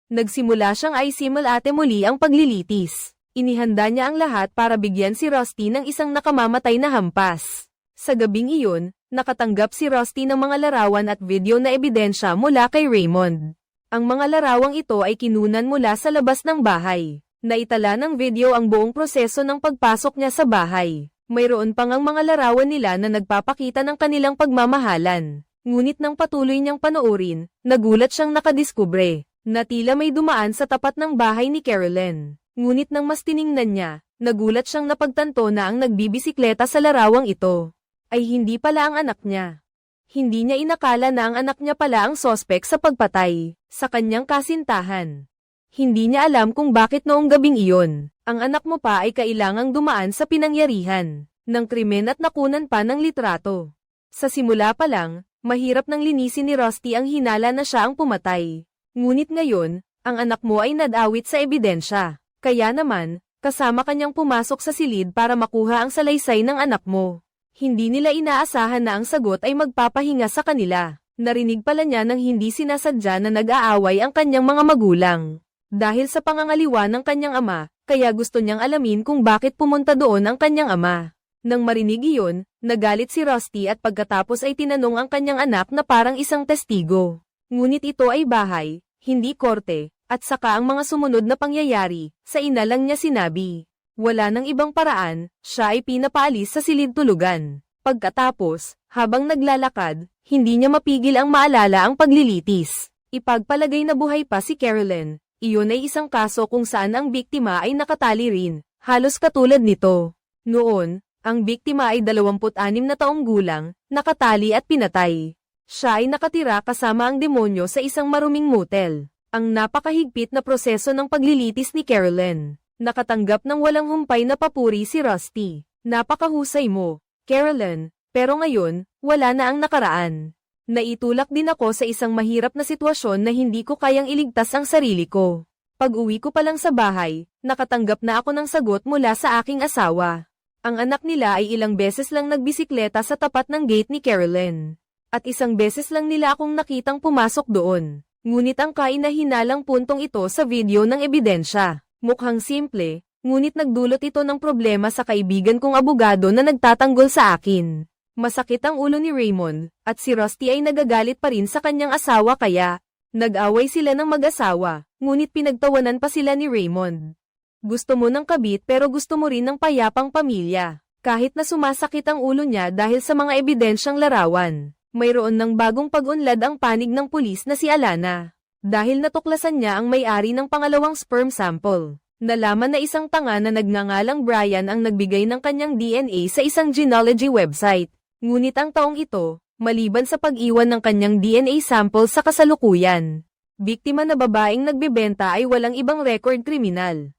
Nagsimula siyang isimulate muli ang paglilitis. Inihanda niya ang lahat para bigyan si Rusty ng isang nakamamatay na hampas. Sa gabing iyon, nakatanggap si Rusty ng mga larawan at video na ebidensya mula kay Raymond. Ang mga larawang ito ay kinunan mula sa labas ng bahay. Naitala ng video ang buong proseso ng pagpasok niya sa bahay. Mayroon pang ang mga larawan nila na nagpapakita ng kanilang pagmamahalan. Ngunit nang patuloy niyang panoorin, nagulat siyang nakadiskubre na tila may dumaan sa tapat ng bahay ni Carolyn. Ngunit nang mas tiningnan niya, nagulat siyang napagtanto na ang nagbibisikleta sa larawang ito ay hindi pala ang anak niya. Hindi niya inakala na ang anak niya pala ang sospek sa pagpatay sa kanyang kasintahan. Hindi niya alam kung bakit noong gabing iyon, ang anak mo pa ay kailangang dumaan sa pinangyarihan ng krimen at nakunan pa ng litrato. Sa simula pa lang, mahirap nang linisin ni Rusty ang hinala na siya ang pumatay. Ngunit ngayon, ang anak mo ay nadawit sa ebidensya. Kaya naman, kasama kanyang pumasok sa silid para makuha ang salaysay ng anak mo. Hindi nila inaasahan na ang sagot ay magpapahinga sa kanila. Narinig pala niya nang hindi sinasadya na nag-aaway ang kanyang mga magulang. Dahil sa pangangaliwa ng kanyang ama, kaya gusto niyang alamin kung bakit pumunta doon ang kanyang ama. Nang marinig iyon, nagalit si Rusty at pagkatapos ay tinanong ang kanyang anak na parang isang testigo. Ngunit ito ay bahay, hindi korte, at saka ang mga sumunod na pangyayari, sa ina lang niya sinabi. Wala nang ibang paraan, siya ay pinapaalis sa silid tulugan. Pagkatapos, habang naglalakad, hindi niya mapigil ang maalala ang paglilitis. Ipagpalagay na buhay pa si Carolyn, iyon ay isang kaso kung saan ang biktima ay nakatali rin, halos katulad nito. Noon, ang biktima ay 26 na taong gulang, nakatali at pinatay. Siya ay nakatira kasama ang demonyo sa isang maruming motel. Ang napakahigpit na proseso ng paglilitis ni Carolyn. Nakatanggap ng walang humpay na papuri si Rusty. Napakahusay mo, Carolyn, pero ngayon, wala na ang nakaraan. Naitulak din ako sa isang mahirap na sitwasyon na hindi ko kayang iligtas ang sarili ko. Pag-uwi ko pa lang sa bahay, nakatanggap na ako ng sagot mula sa aking asawa. Ang anak nila ay ilang beses lang nagbisikleta sa tapat ng gate ni Carolyn. At isang beses lang nila akong nakitang pumasok doon. Ngunit ang kainahinalang puntong ito sa video ng ebidensya. Mukhang simple, ngunit nagdulot ito ng problema sa kaibigan kong abogado na nagtatanggol sa akin. Masakit ang ulo ni Raymond, at si Rusty ay nagagalit pa rin sa kanyang asawa kaya nag-away sila ng mag-asawa, ngunit pinagtawanan pa sila ni Raymond. Gusto mo ng kabit pero gusto mo rin ng payapang pamilya. Kahit na sumasakit ang ulo niya dahil sa mga ebidensyang larawan. Mayroon ng bagong pag-unlad ang panig ng pulis na si Alana. Dahil natuklasan niya ang may-ari ng pangalawang sperm sample. Nalaman na isang tanga na nagngangalang Brian ang nagbigay ng kanyang DNA sa isang genealogy website. Ngunit ang taong ito, maliban sa pag-iwan ng kanyang DNA sample sa kasalukuyan, biktima na babaeng nagbebenta ay walang ibang record kriminal.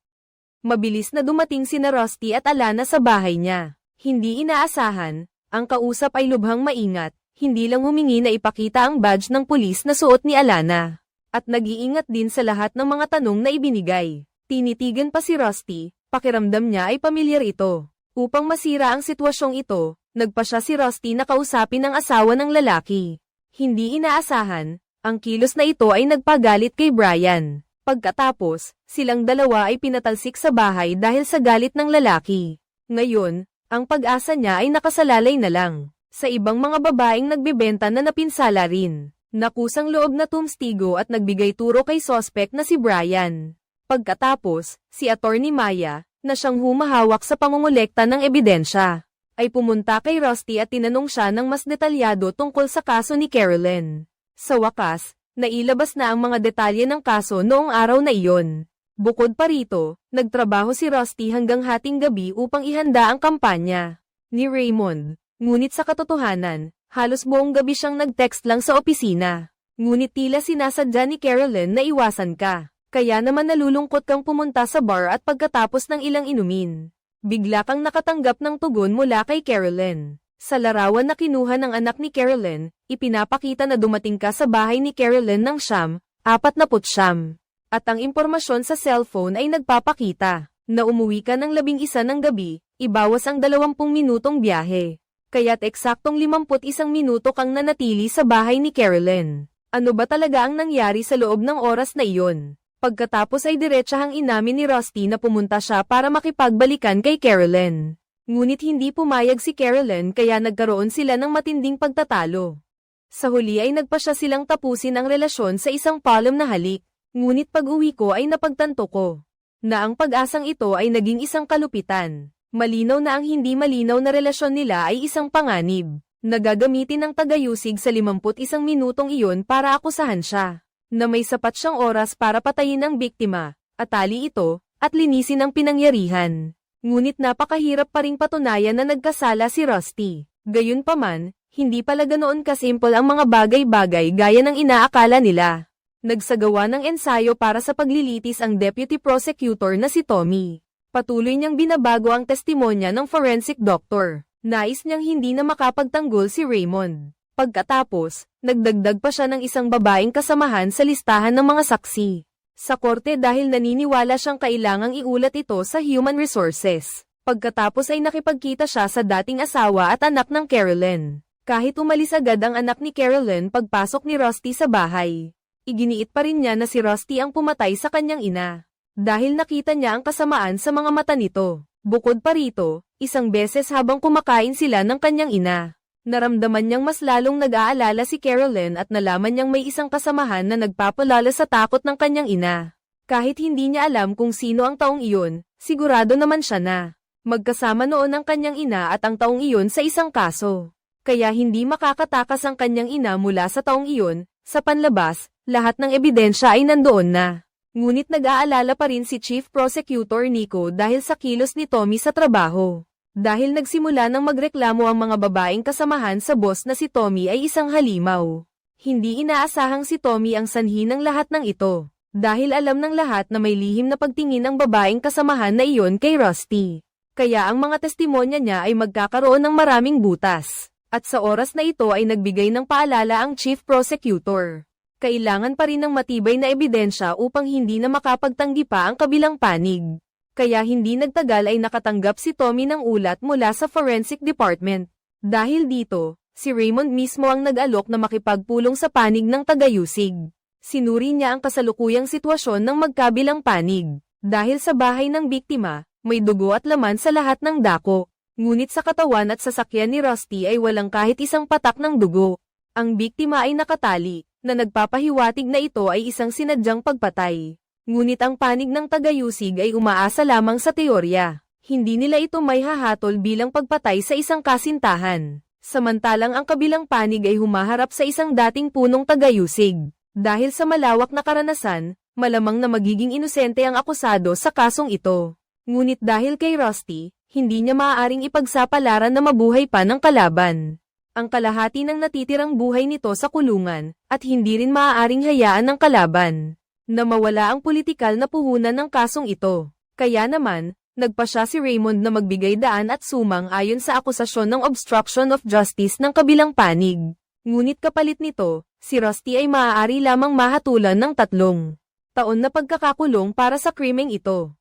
Mabilis na dumating sina Rusty at Alana sa bahay niya. Hindi inaasahan, ang kausap ay lubhang maingat. Hindi lang humingi na ipakita ang badge ng pulis na suot ni Alana. At nag-iingat din sa lahat ng mga tanong na ibinigay. Tinitigan pa si Rusty, pakiramdam niya ay pamilyar ito. Upang masira ang sitwasyong ito, nagpa siya si Rusty na kausapin ang asawa ng lalaki. Hindi inaasahan, ang kilos na ito ay nagpagalit kay Brian. Pagkatapos, silang dalawa ay pinatalsik sa bahay dahil sa galit ng lalaki. Ngayon, ang pag-asa niya ay nakasalalay na lang. Sa ibang mga babaeng nagbebenta na napinsala rin. Nakusang loob na tumstigo at nagbigay turo kay sospek na si Brian. Pagkatapos, si Attorney Maya, na siyang humahawak sa pangungulekta ng ebidensya, ay pumunta kay Rusty at tinanong siya ng mas detalyado tungkol sa kaso ni Carolyn. Sa wakas, nailabas na ang mga detalye ng kaso noong araw na iyon. Bukod pa rito, nagtrabaho si Rusty hanggang hating gabi upang ihanda ang kampanya ni Raymond. Ngunit sa katotohanan, halos buong gabi siyang nag-text lang sa opisina. Ngunit tila sinasadya ni Carolyn na iwasan ka. Kaya naman nalulungkot kang pumunta sa bar at pagkatapos ng ilang inumin, bigla kang nakatanggap ng tugon mula kay Carolyn. Sa larawan na kinuha ng anak ni Carolyn, ipinapakita na dumating ka sa bahay ni Carolyn ng 49. At ang impormasyon sa cellphone ay nagpapakita na umuwi ka ng 11 ng gabi, ibawas ang 20 minutong biyahe. Kaya't eksaktong 51 minuto kang nanatili sa bahay ni Carolyn. Ano ba talaga ang nangyari sa loob ng oras na iyon? Pagkatapos ay diretsahang inamin ni Rusty na pumunta siya para makipagbalikan kay Carolyn. Ngunit hindi pumayag si Carolyn kaya nagkaroon sila ng matinding pagtatalo. Sa huli ay nagpasya silang tapusin ang relasyon sa isang palom na halik. Ngunit pag-uwi ko ay napagtanto ko na ang pag-asang ito ay naging isang kalupitan. Malinaw na ang hindi malinaw na relasyon nila ay isang panganib. Nagagamitin ng tagayusig sa 51 minutong iyon para akusahan siya na may sapat siyang oras para patayin ang biktima, atali ito, at linisin ang pinangyarihan. Ngunit napakahirap pa ring patunayan na nagkasala si Rusty. Gayunpaman, hindi pala ganoon kasimple ang mga bagay-bagay gaya ng inaakala nila. Nagsagawa ng ensayo para sa paglilitis ang deputy prosecutor na si Tommy. Patuloy niyang binabago ang testimonya ng forensic doctor. Nais niyang hindi na makapagtanggol si Raymond. Pagkatapos, nagdagdag pa siya ng isang babaeng kasamahan sa listahan ng mga saksi sa korte dahil naniniwala siyang kailangang iulat ito sa Human Resources. Pagkatapos ay nakipagkita siya sa dating asawa at anak ng Carolyn. Kahit umalis agad ang anak ni Carolyn pagpasok ni Rusty sa bahay, iginiit pa rin niya na si Rusty ang pumatay sa kanyang ina dahil nakita niya ang kasamaan sa mga mata nito. Bukod pa rito, isang beses habang kumakain sila ng kanyang ina, naramdaman niyang mas lalong nag-aalala si Carolyn at nalaman niyang may isang kasamahan na nagpapalala sa takot ng kanyang ina. Kahit hindi niya alam kung sino ang taong iyon, sigurado naman siya na magkasama noon ang kanyang ina at ang taong iyon sa isang kaso. Kaya hindi makakatakas ang kanyang ina mula sa taong iyon. Sa panlabas, lahat ng ebidensya ay nandoon na. Ngunit nag-aalala pa rin si Chief Prosecutor Nico dahil sa kilos ni Tommy sa trabaho. Dahil nagsimula ng magreklamo ang mga babaeng kasamahan sa boss na si Tommy ay isang halimaw. Hindi inaasahang si Tommy ang sanhi ng lahat ng ito. Dahil alam ng lahat na may lihim na pagtingin ang babaeng kasamahan na iyon kay Rusty. Kaya ang mga testimonya niya ay magkakaroon ng maraming butas. At sa oras na ito ay nagbigay ng paalala ang Chief Prosecutor. Kailangan pa rin ng matibay na ebidensya upang hindi na makapagtanggi pa ang kabilang panig. Kaya hindi nagtagal ay nakatanggap si Tommy ng ulat mula sa Forensic Department. Dahil dito, si Raymond mismo ang nag-alok na makipagpulong sa panig ng tagayusig. Sinuri niya ang kasalukuyang sitwasyon ng magkabilang panig. Dahil sa bahay ng biktima, may dugo at laman sa lahat ng dako. Ngunit sa katawan at sasakyan ni Rusty ay walang kahit isang patak ng dugo. Ang biktima ay nakatali, na nagpapahiwatig na ito ay isang sinadyang pagpatay. Ngunit ang panig ng tagayusig ay umaasa lamang sa teorya. Hindi nila ito may hahatol bilang pagpatay sa isang kasintahan. Samantalang ang kabilang panig ay humaharap sa isang dating punong tagayusig. Dahil sa malawak na karanasan, malamang na magiging inosente ang akusado sa kasong ito. Ngunit dahil kay Rusty, hindi niya maaaring ipagsapalaran na mabuhay pa ng kalaban. Ang kalahati ng natitirang buhay nito sa kulungan, at hindi rin maaaring hayaan ng kalaban na mawala ang politikal na puhunan ng kasong ito. Kaya naman, nagpasya si Raymond na magbigay daan at sumang ayon sa akusasyon ng obstruction of justice ng kabilang panig. Ngunit kapalit nito, si Rusty ay maaari lamang mahatulan ng 3 taon na pagkakakulong para sa krimeng ito.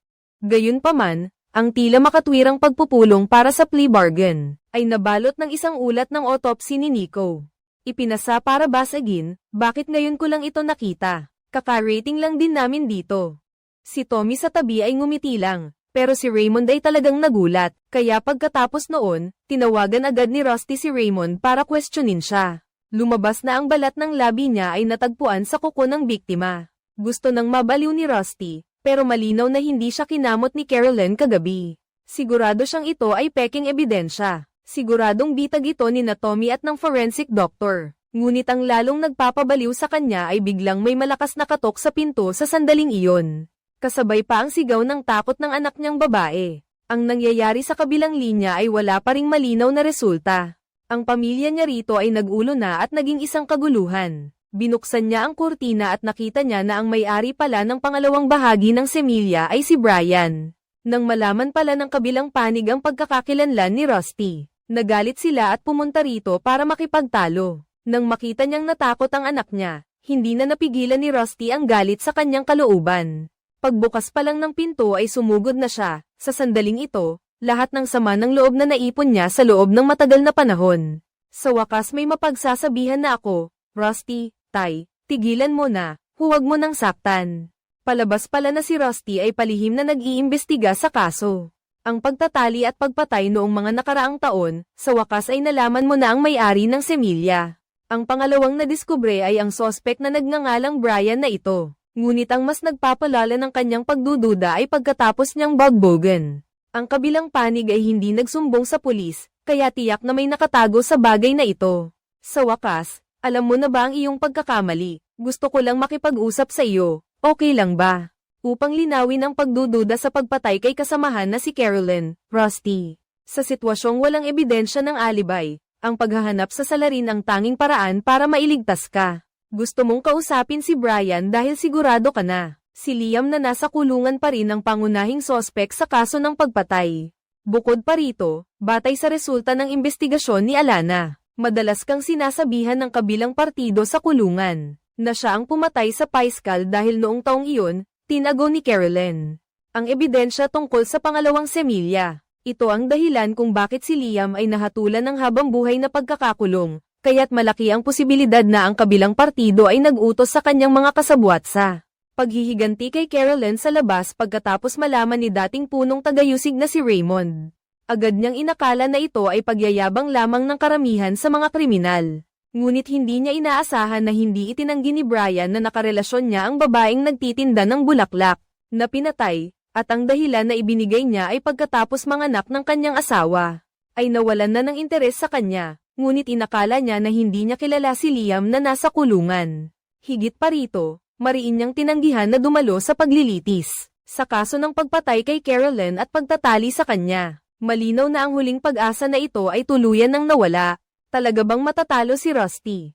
Gayunpaman, ang tila makatwirang pagpupulong para sa plea bargain ay nabalot ng isang ulat ng autopsy ni Nico. Ipinasa para basagin, bakit ngayon ko lang ito nakita? Kaka-rating lang din namin dito. Si Tommy sa tabi ay ngumiti lang, pero si Raymond ay talagang nagulat, kaya pagkatapos noon, tinawagan agad ni Rusty si Raymond para questionin siya. Lumabas na ang balat ng labi niya ay natagpuan sa kuko ng biktima. Gusto nang mabaliw ni Rusty, pero malinaw na hindi siya kinamot ni Carolyn kagabi. Sigurado siyang ito ay peking ebidensya. Siguradong bitag ito ni Tommy at ng forensic doctor. Ngunit ang lalong nagpapabaliw sa kanya ay biglang may malakas na katok sa pinto sa sandaling iyon. Kasabay pa ang sigaw ng takot ng anak niyang babae. Ang nangyayari sa kabilang linya ay wala pa ring malinaw na resulta. Ang pamilya niya rito ay nag-ulo na at naging isang kaguluhan. Binuksan niya ang kurtina at nakita niya na ang may-ari pala ng pangalawang bahagi ng semilya ay si Brian. Nang malaman pala ng kabilang panig ang pagkakakilanlan ni Rusty, nagalit sila at pumunta rito para makipagtalo. Nang makita niyang natakot ang anak niya, hindi na napigilan ni Rusty ang galit sa kanyang kalooban. Pagbukas pa lang ng pinto ay sumugod na siya. Sa sandaling ito, lahat ng sama ng loob na naipon niya sa loob ng matagal na panahon. Sa wakas may mapagsasabihan na ako, Rusty, Tay, tigilan mo na, huwag mo nang saktan. Palabas pala na si Rusty ay palihim na nag-iimbestiga sa kaso. Ang pagtatali at pagpatay noong mga nakaraang taon, sa wakas ay nalaman mo na ang may-ari ng semilya. Ang pangalawang nadiskubre ay ang sospek na nagngangalang Brian na ito. Ngunit ang mas nagpapalala ng kanyang pagdududa ay pagkatapos niyang bagbogan. Ang kabilang panig ay hindi nagsumbong sa pulis, kaya tiyak na may nakatago sa bagay na ito. Sa wakas, alam mo na ba ang iyong pagkakamali? Gusto ko lang makipag-usap sa iyo, okay lang ba? Upang linawin ang pagdududa sa pagpatay kay kasamahan na si Carolyn, Rusty. Sa sitwasyong walang ebidensya ng alibay, ang paghahanap sa salarin ang tanging paraan para mailigtas ka. Gusto mong kausapin si Brian dahil sigurado ka na. Si Liam na nasa kulungan pa rin ang pangunahing sospek sa kaso ng pagpatay. Bukod pa rito, batay sa resulta ng investigasyon ni Alana, madalas kang sinasabihan ng kabilang partido sa kulungan, na siya ang pumatay sa Paiscal dahil noong taong iyon, tinago ni Carolyn. Ang ebidensya tungkol sa pangalawang semilya. Ito ang dahilan kung bakit si Liam ay nahatulan ng habang buhay na pagkakakulong, kaya't malaki ang posibilidad na ang kabilang partido ay nag-utos sa kanyang mga kasabwatsa. Paghihiganti kay Carolyn sa labas pagkatapos malaman ni dating punong tagayusig na si Raymond. Agad niyang inakala na ito ay pagyayabang lamang ng karamihan sa mga kriminal. Ngunit hindi niya inaasahan na hindi itinanggi ni Brian na nakarelasyon niya ang babaeng nagtitinda ng bulaklak, na pinatay, at ang dahilan na ibinigay niya ay pagkatapos manganak ng kanyang asawa, ay nawalan na ng interes sa kanya, ngunit inakala niya na hindi niya kilala si Liam na nasa kulungan. Higit pa rito, mariin niyang tinanggihan na dumalo sa paglilitis, sa kaso ng pagpatay kay Carolyn at pagtatali sa kanya. Malinaw na ang huling pag-asa na ito ay tuluyan ng nawala. Talaga bang matatalo si Rusty?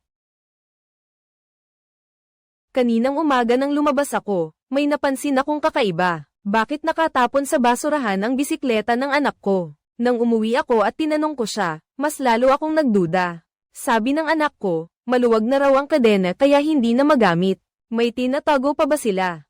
Kaninang umaga nang lumabas ako, may napansin akong kakaiba. Bakit nakatapon sa basurahan ang bisikleta ng anak ko? Nang umuwi ako at tinanong ko siya, mas lalo akong nagduda. Sabi ng anak ko, maluwag na raw ang kadena kaya hindi na magamit. May tinatago pa ba sila?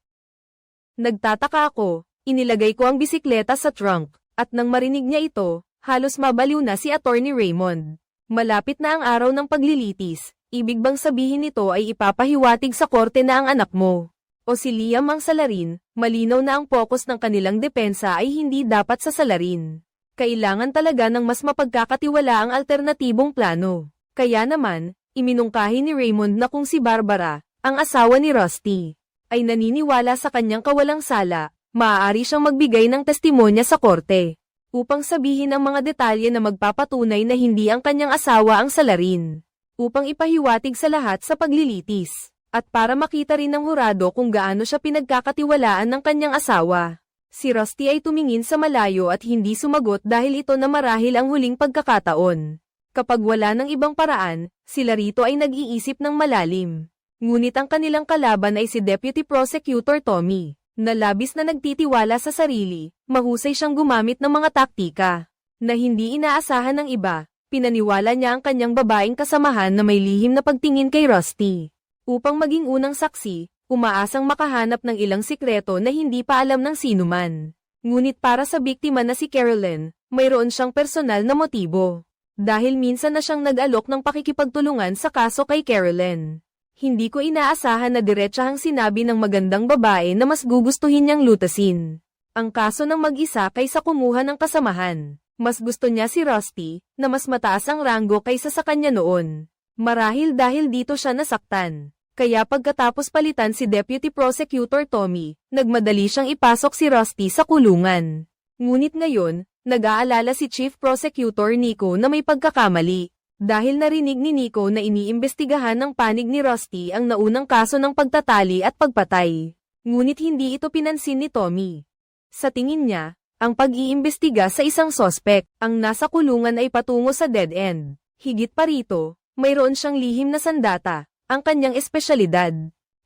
Nagtataka ako, inilagay ko ang bisikleta sa trunk, at nang marinig niya ito, halos mabaliw na si Attorney Raymond. Malapit na ang araw ng paglilitis, ibig bang sabihin nito ay ipapahiwatig sa korte na ang anak mo? O si Liam ang salarin, malinaw na ang focus ng kanilang depensa ay hindi dapat sa salarin. Kailangan talaga ng mas mapagkakatiwala ang alternatibong plano. Kaya naman, iminungkahi ni Raymond na kung si Barbara, ang asawa ni Rusty, ay naniniwala sa kanyang kawalang sala, maaari siyang magbigay ng testimonya sa korte, upang sabihin ang mga detalye na magpapatunay na hindi ang kanyang asawa ang salarin, upang ipahiwatig sa lahat sa paglilitis, at para makita rin ng hurado kung gaano siya pinagkakatiwalaan ng kanyang asawa. Si Rusty ay tumingin sa malayo at hindi sumagot dahil ito na marahil ang huling pagkakataon. Kapag wala ng ibang paraan, sila rito ay nag-iisip ng malalim. Ngunit ang kanilang kalaban ay si Deputy Prosecutor Tommy, na labis na nagtitiwala sa sarili, mahusay siyang gumamit ng mga taktika, na hindi inaasahan ng iba. Pinaniwala niya ang kanyang babaeng kasamahan na may lihim na pagtingin kay Rusty. Upang maging unang saksi, umaasang makahanap ng ilang sikreto na hindi pa alam ng sinuman. Ngunit para sa biktima na si Carolyn, mayroon siyang personal na motibo. Dahil minsan na siyang nag-alok ng pakikipagtulungan sa kaso kay Carolyn. Hindi ko inaasahan na diretsahang sinabi ng magandang babae na mas gugustuhin niyang lutasin ang kaso ng mag-isa kaysa kumuha ng kasamahan. Mas gusto niya si Rusty, na mas mataas ang ranggo kaysa sa kanya noon. Marahil dahil dito siya nasaktan. Kaya pagkatapos palitan si Deputy Prosecutor Tommy, nagmadali siyang ipasok si Rusty sa kulungan. Ngunit ngayon, nag-aalala si Chief Prosecutor Nico na may pagkakamali. Dahil narinig ni Nico na iniimbestigahan ng panig ni Rusty ang naunang kaso ng pagtatali at pagpatay. Ngunit hindi ito pinansin ni Tommy. Sa tingin niya, ang pag-iimbestiga sa isang sospek, ang nasa kulungan ay patungo sa dead end. Higit pa rito, mayroon siyang lihim na sandata, ang kanyang espesyalidad.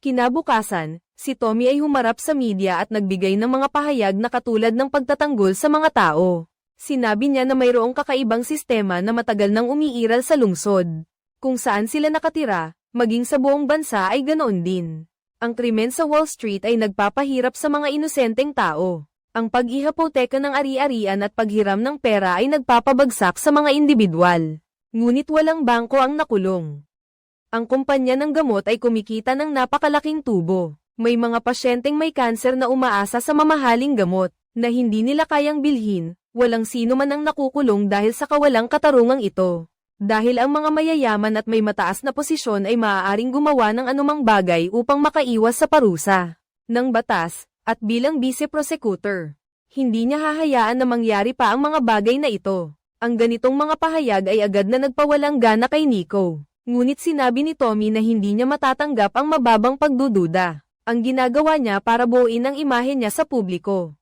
Kinabukasan, si Tommy ay humarap sa media at nagbigay ng mga pahayag na katulad ng pagtatanggol sa mga tao. Sinabi niya na mayroong kakaibang sistema na matagal nang umiiral sa lungsod. Kung saan sila nakatira, maging sa buong bansa ay ganoon din. Ang krimen sa Wall Street ay nagpapahirap sa mga inosenteng tao. Ang pag-ihapoteka ng ari-arian at paghiram ng pera ay nagpapabagsak sa mga individual. Ngunit walang bangko ang nakulong. Ang kumpanya ng gamot ay kumikita ng napakalaking tubo. May mga pasyenteng may kanser na umaasa sa mamahaling gamot, na hindi nila kayang bilhin, walang sino man ang nakukulong dahil sa kawalang katarungang ito. Dahil ang mga mayayaman at may mataas na posisyon ay maaaring gumawa ng anumang bagay upang makaiwas sa parusa ng batas, at bilang vice prosecutor, hindi niya hahayaan na mangyari pa ang mga bagay na ito. Ang ganitong mga pahayag ay agad na nagpawalang gana kay Nico. Ngunit sinabi ni Tommy na hindi niya matatanggap ang mababang pagdududa. Ang ginagawa niya para buuin ang imahe niya sa publiko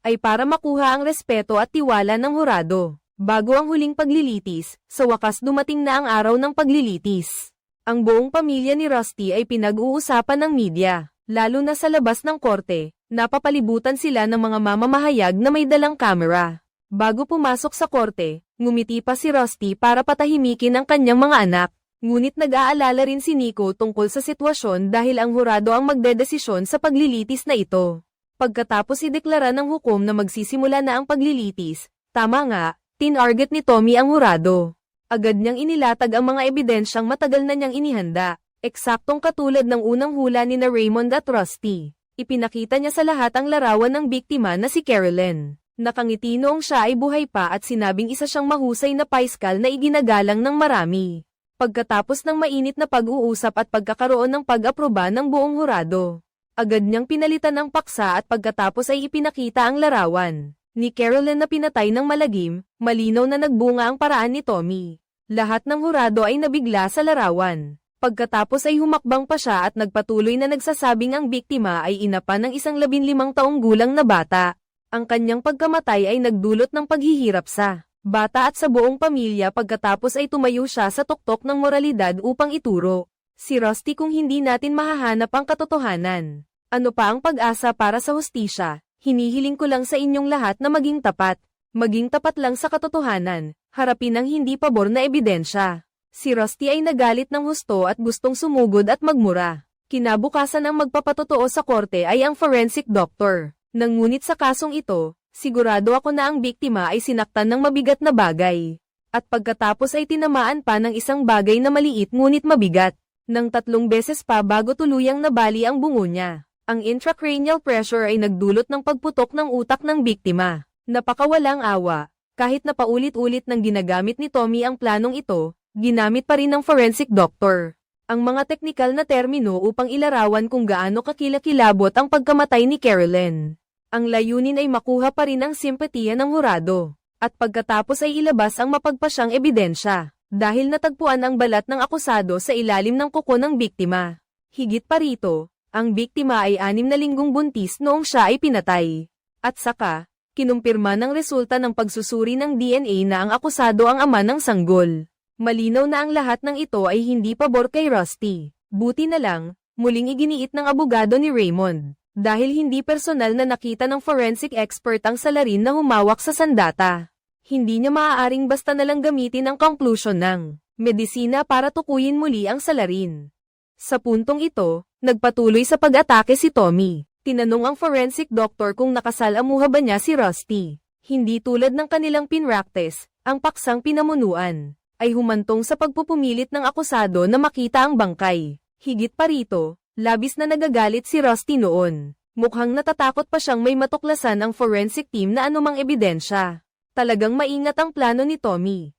ay para makuha ang respeto at tiwala ng hurado. Bago ang huling paglilitis, sa wakas dumating na ang araw ng paglilitis. Ang buong pamilya ni Rusty ay pinag-uusapan ng media, lalo na sa labas ng korte, napapalibutan sila ng mga mamamahayag na may dalang kamera. Bago pumasok sa korte, ngumiti pa si Rusty para patahimikin ang kanyang mga anak. Ngunit nag-aalala rin si Nico tungkol sa sitwasyon dahil ang hurado ang magdedesisyon sa paglilitis na ito. Pagkatapos ideklara ng hukom na magsisimula na ang paglilitis, tama nga, tinarget ni Tommy ang hurado. Agad niyang inilatag ang mga ebidensyang matagal na niyang inihanda, eksaktong katulad ng unang hula ni na Raymond at Rusty. Ipinakita niya sa lahat ang larawan ng biktima na si Carolyn. Nakangiti noong siya ay buhay pa at sinabing isa siyang mahusay na paiskal na iginagalang ng marami. Pagkatapos ng mainit na pag-uusap at pagkakaroon ng pag-aproba ng buong hurado, agad niyang pinalitan ang paksa at pagkatapos ay ipinakita ang larawan ni Carolyn na pinatay ng malagim, malinaw na nagbunga ang paraan ni Tommy. Lahat ng hurado ay nabigla sa larawan. Pagkatapos ay humakbang pa siya at nagpatuloy na nagsasabing ang biktima ay ina pa ng isang 15 taong gulang na bata. Ang kanyang pagkamatay ay nagdulot ng paghihirap sa bata at sa buong pamilya. Pagkatapos ay tumayo siya sa tuktok ng moralidad upang ituro si Rusty kung hindi natin mahahanap ang katotohanan. Ano pa ang pag-asa para sa hustisya? Hinihiling ko lang sa inyong lahat na maging tapat. Maging tapat lang sa katotohanan, harapin ang hindi pabor na ebidensya. Si Rusty ay nagalit ng husto at gustong sumugod at magmura. Kinabukasan ang magpapatotoo sa korte ay ang forensic doctor. Ngunit sa kasong ito, sigurado ako na ang biktima ay sinaktan ng mabigat na bagay. At pagkatapos ay tinamaan pa ng isang bagay na maliit ngunit mabigat, ng 3 beses pa bago tuluyang nabali ang bungo niya. Ang intracranial pressure ay nagdulot ng pagputok ng utak ng biktima. Napakawalang awa. Kahit na paulit-ulit nang ginagamit ni Tommy ang planong ito, ginamit pa rin ng forensic doctor ang mga teknikal na termino upang ilarawan kung gaano kakilakilabot ang pagkamatay ni Carolyn. Ang layunin ay makuha pa rin ang simpatiya ng hurado, at pagkatapos ay ilabas ang mapagpasyang ebidensya, dahil natagpuan ang balat ng akusado sa ilalim ng kuko ng biktima. Higit pa rito, ang biktima ay 6 na linggong buntis noong siya ay pinatay. At saka, kinumpirma ng resulta ng pagsusuri ng DNA na ang akusado ang ama ng sanggol. Malinaw na ang lahat ng ito ay hindi pabor kay Rusty. Buti na lang, muling iginiit ng abogado ni Raymond, dahil hindi personal na nakita ng forensic expert ang salarin na humawak sa sandata. Hindi niya maaaring basta nalang gamitin ang conclusion ng medisina para tukuyin muli ang salarin. Sa puntong ito, nagpatuloy sa pag-atake si Tommy. Tinanong ang forensic doctor kung nakasalamuha ba niya si Rusty. Hindi tulad ng kanilang pinraktes, ang paksang pinamunuan ay humantong sa pagpupumilit ng akusado na makita ang bangkay. Higit pa rito, labis na nagagalit si Rusty noon. Mukhang natatakot pa siyang may matuklasan ang forensic team na anumang ebidensya. Talagang maingat ang plano ni Tommy.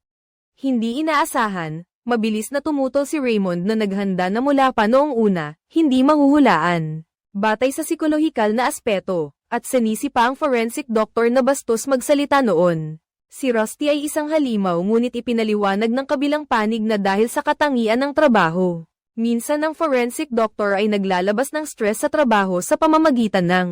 Hindi inaasahan, Mabilis na tumutol si Raymond na naghanda na mula pa noong una, hindi mahuhulaan. Batay sa psikolohikal na aspeto, at sinisi pa ang forensic doctor na bastos magsalita noon. Si Rusty ay isang halimaw ngunit ipinaliwanag ng kabilang panig na dahil sa katangian ng trabaho. Minsan ang forensic doctor ay naglalabas ng stress sa trabaho sa pamamagitan ng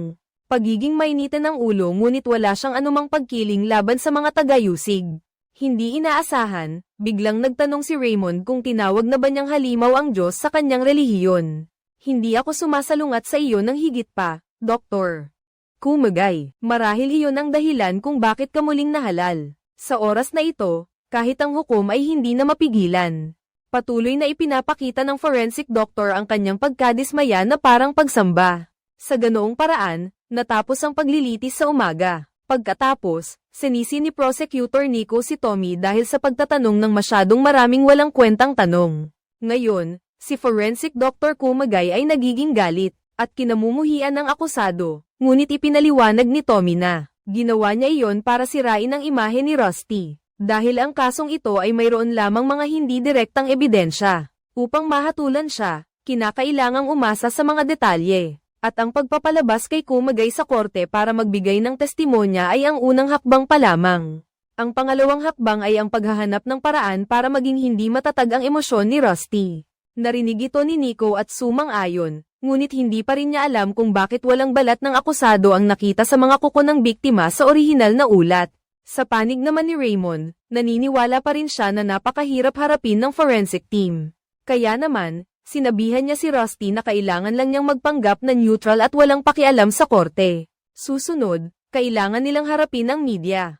pagiging mainitin ng ulo ngunit wala siyang anumang pagkiling laban sa mga tagayusig. Hindi inaasahan, biglang nagtanong si Raymond kung tinawag na ba niyang halimaw ang Diyos sa kanyang relihiyon. Hindi ako sumasalungat sa iyo ng higit pa, Doktor. Kumagay, marahil iyon ang dahilan kung bakit ka muling nahalal. Sa oras na ito, kahit ang hukom ay hindi na mapigilan. Patuloy na ipinapakita ng forensic doctor ang kanyang pagkadismaya na parang pagsamba. Sa ganoong paraan, natapos ang paglilitis sa umaga. Pagkatapos, sinisi ni Prosecutor Nico si Tommy dahil sa pagtatanong ng masyadong maraming walang kwentang tanong. Ngayon, si forensic Dr. Kumagay ay nagiging galit, at kinamumuhian ng akusado, ngunit ipinaliwanag ni Tommy na ginawa niya iyon para sirain ang imahe ni Rusty. Dahil ang kasong ito ay mayroon lamang mga hindi direktang ebidensya. Upang mahatulan siya, kinakailangang umasa sa mga detalye. At ang pagpapalabas kay Kumagay sa korte para magbigay ng testimonya ay ang unang hakbang pa lamang. Ang pangalawang hakbang ay ang paghahanap ng paraan para maging hindi matatag ang emosyon ni Rusty. Narinig ito ni Nico at sumang-ayon, ngunit hindi pa rin niya alam kung bakit walang balat ng akusado ang nakita sa mga kuko ng biktima sa orihinal na ulat. Sa panig naman ni Raymond, naniniwala pa rin siya na napakahirap harapin ng forensic team. Kaya naman, sinabihan niya si Rusty na kailangan lang niyang magpanggap na neutral at walang pakialam sa korte. Susunod, kailangan nilang harapin ang media.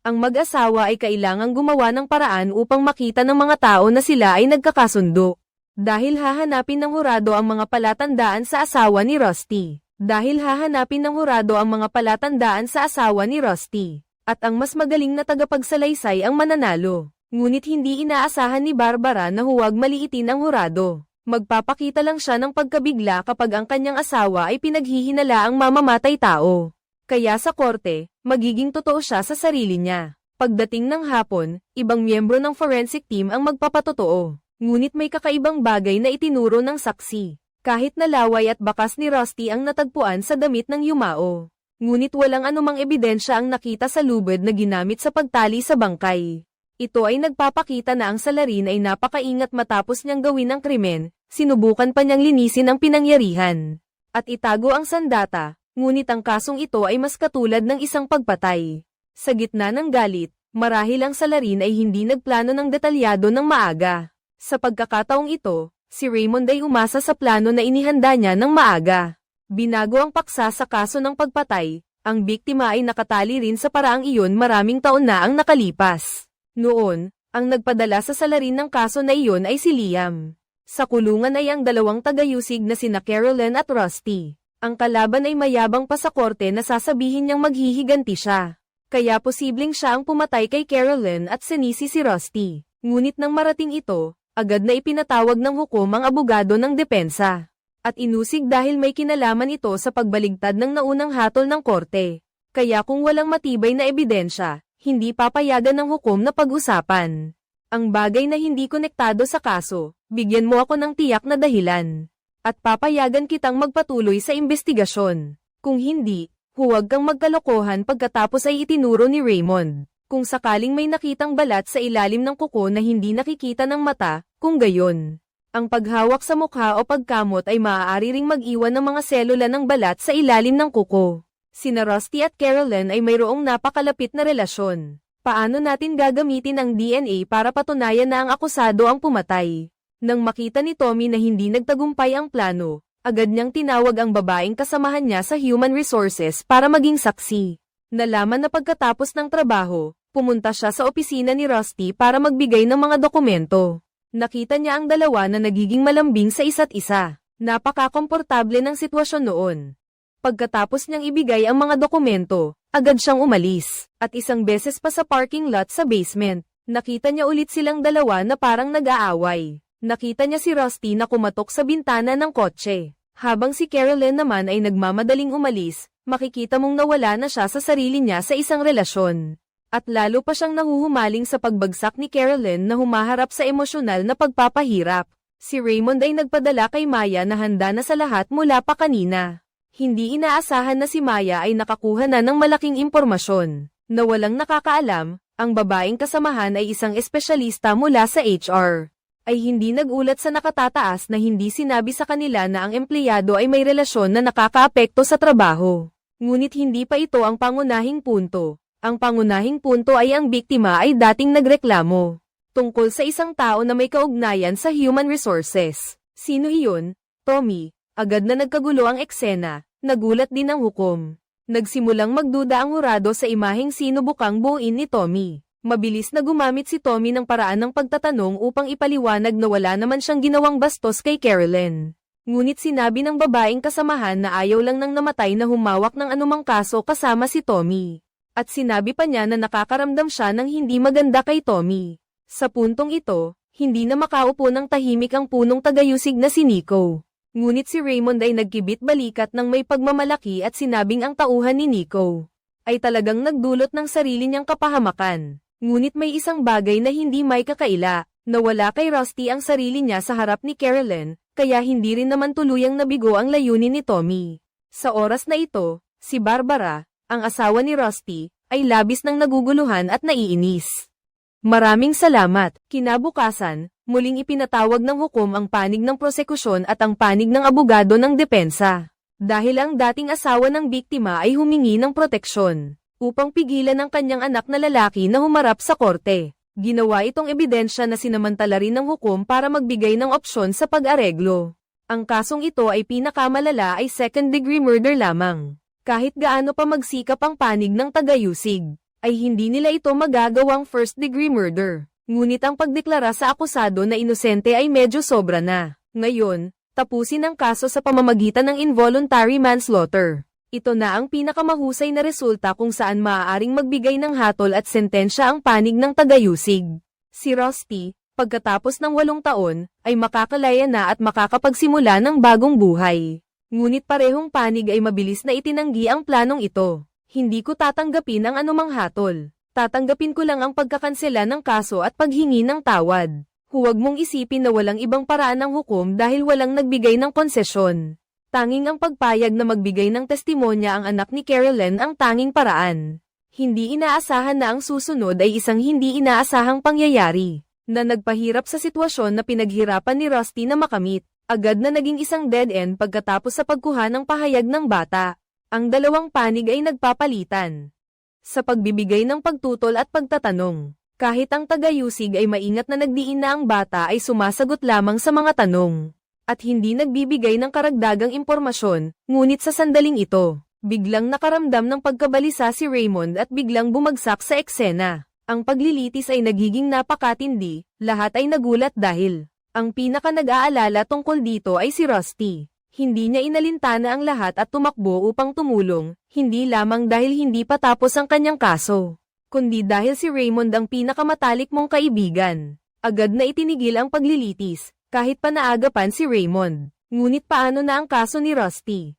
Ang mag-asawa ay kailangang gumawa ng paraan upang makita ng mga tao na sila ay nagkakasundo. Dahil hahanapin ng hurado ang mga palatandaan sa asawa ni Rusty. At ang mas magaling na tagapagsalaysay ang mananalo. Ngunit hindi inaasahan ni Barbara na huwag maliitin ang hurado. Magpapakita lang siya ng pagkabigla kapag ang kanyang asawa ay pinaghihinala ang mamamatay tao. Kaya sa korte, magiging totoo siya sa sarili niya. Pagdating ng hapon, ibang miyembro ng forensic team ang magpapatotoo. Ngunit may kakaibang bagay na itinuro ng saksi. Kahit na laway at bakas ni Rusty ang natagpuan sa damit ng yumao. Ngunit walang anumang ebidensya ang nakita sa lubid na ginamit sa pagtali sa bangkay. Ito ay nagpapakita na ang salarin ay napakaingat matapos niyang gawin ang krimen, sinubukan pa niyang linisin ang pinangyarihan. At itago ang sandata. Ngunit ang kasong ito ay mas katulad ng isang pagpatay. Sa gitna ng galit, marahil ang salarin ay hindi nagplano ng detalyado ng maaga. Sa pagkakataong ito, si Raymond ay umasa sa plano na inihanda niya ng maaga. Binago ang paksa sa kaso ng pagpatay, ang biktima ay nakatali rin sa paraang iyon maraming taon na ang nakalipas. Noon, ang nagpadala sa salarin ng kaso na iyon ay si Liam. Sa kulungan ay ang dalawang tagayusig na sina Carolyn at Rusty. Ang kalaban ay mayabang pa sa korte na sasabihin niyang maghihiganti siya. Kaya posibleng siya ang pumatay kay Carolyn at sinisi si Rusty. Ngunit nang marating ito, agad na ipinatawag ng hukom ang abogado ng depensa. At inusig dahil may kinalaman ito sa pagbaligtad ng naunang hatol ng korte. Kaya kung walang matibay na ebidensya, hindi papayagan ng hukom na pag-usapan. Ang bagay na hindi konektado sa kaso, bigyan mo ako ng tiyak na dahilan. At papayagan kitang magpatuloy sa investigasyon. Kung hindi, huwag kang magkalokohan pagkatapos ay itinuro ni Raymond. Kung sakaling may nakitang balat sa ilalim ng kuko na hindi nakikita ng mata, kung gayon. Ang paghawak sa mukha o pagkamot ay maaari ring mag-iwan ng mga selula ng balat sa ilalim ng kuko. Sina Rusty at Carolyn ay mayroong napakalapit na relasyon. Paano natin gagamitin ang DNA para patunayan na ang akusado ang pumatay? Nang makita ni Tommy na hindi nagtagumpay ang plano, agad niyang tinawag ang babaeng kasamahan niya sa Human Resources para maging saksi. Nalaman na pagkatapos ng trabaho, pumunta siya sa opisina ni Rusty para magbigay ng mga dokumento. Nakita niya ang dalawa na nagiging malambing sa isa't isa. Napaka-komportable ng sitwasyon noon. Pagkatapos niyang ibigay ang mga dokumento, agad siyang umalis. At isang beses pa sa parking lot sa basement, nakita niya ulit silang dalawa na parang nag-aaway. Nakita niya si Rusty na kumatok sa bintana ng kotse. Habang si Carolyn naman ay nagmamadaling umalis, makikita mong nawala na siya sa sarili niya sa isang relasyon. At lalo pa siyang nahuhumaling sa pagbagsak ni Carolyn na humaharap sa emosyonal na pagpapahirap. Si Raymond ay nagpadala kay Maya na handa na sa lahat mula pa kanina. Hindi inaasahan na si Maya ay nakakuha na ng malaking impormasyon. Na walang nakakaalam, ang babaeng kasamahan ay isang espesyalista mula sa HR. Ay hindi nagulat sa nakatataas na hindi sinabi sa kanila na ang empleyado ay may relasyon na nakakaapekto sa trabaho. Ngunit hindi pa ito ang pangunahing punto. Ang pangunahing punto ay ang biktima ay dating nagreklamo tungkol sa isang tao na may kaugnayan sa human resources. Sino iyon? Tommy. Agad na nagkagulo ang eksena, nagulat din ang hukom. Nagsimulang magduda ang hurado sa imaheng sinubukang buuin ni Tommy. Mabilis na gumamit si Tommy ng paraan ng pagtatanong upang ipaliwanag na wala naman siyang ginawang bastos kay Carolyn. Ngunit sinabi ng babaeng kasamahan na ayaw lang ng namatay na humawak ng anumang kaso kasama si Tommy. At sinabi pa niya na nakakaramdam siya ng hindi maganda kay Tommy. Sa puntong ito, hindi na makaupo ng tahimik ang punong tagayusig na si Nico. Ngunit si Raymond ay nagkibit-balikat ng may pagmamalaki at sinabing ang tauhan ni Nico ay talagang nagdulot ng sarili niyang kapahamakan. Ngunit may isang bagay na hindi may kakaila, nawala kay Rusty ang sarili niya sa harap ni Carolyn, kaya hindi rin naman tuluyang nabigo ang layunin ni Tommy. Sa oras na ito, si Barbara, ang asawa ni Rusty, ay labis ng naguguluhan at naiinis. Maraming salamat. Kinabukasan, muling ipinatawag ng hukom ang panig ng prosekusyon at ang panig ng abogado ng depensa. Dahil ang dating asawa ng biktima ay humingi ng proteksyon upang pigilan ang kanyang anak na lalaki na humarap sa korte. Ginawa itong ebidensya na sinamantala rin ng hukom para magbigay ng opsyon sa pag-areglo. Ang kasong ito ay pinakamalala ay second-degree murder lamang. Kahit gaano pa magsikap ang panig ng tagayusig, ay hindi nila ito magagawang first-degree murder. Ngunit ang pagdeklara sa akusado na inosente ay medyo sobra na. Ngayon, tapusin ang kaso sa pamamagitan ng involuntary manslaughter. Ito na ang pinakamahusay na resulta kung saan maaaring magbigay ng hatol at sentensya ang panig ng tagayusig. Si Rusty, pagkatapos ng 8 taon, ay makakalaya na at makakapagsimula ng bagong buhay. Ngunit parehong panig ay mabilis na itinanggi ang planong ito. Hindi ko tatanggapin ang anumang hatol. Tatanggapin ko lang ang pagkakansela ng kaso at paghingi ng tawad. Huwag mong isipin na walang ibang paraan ng hukom dahil walang nagbigay ng konsesyon. Tanging ang pagpayag na magbigay ng testimonya ang anak ni Carolyn ang tanging paraan. Hindi inaasahan na ang susunod ay isang hindi inaasahang pangyayari, na nagpahirap sa sitwasyon na pinaghirapan ni Rusty na makamit. Agad na naging isang dead end pagkatapos sa pagkuha ng pahayag ng bata. Ang dalawang panig ay nagpapalitan sa pagbibigay ng pagtutol at pagtatanong. Kahit ang tagayusig ay maingat na nagdiin na ang bata ay sumasagot lamang sa mga tanong at hindi nagbibigay ng karagdagang impormasyon, ngunit sa sandaling ito, biglang nakaramdam ng pagkabalisa si Raymond at biglang bumagsak sa eksena. Ang paglilitis ay nagiging napakatindi, lahat ay nagulat dahil ang pinaka nag-aalala tungkol dito ay si Rusty. Hindi niya inalintana ang lahat at tumakbo upang tumulong, hindi lamang dahil hindi pa tapos ang kanyang kaso, kundi dahil si Raymond ang pinakamatalik mong kaibigan. Agad na itinigil ang paglilitis, kahit pa naagapan si Raymond. Ngunit paano na ang kaso ni Rusty?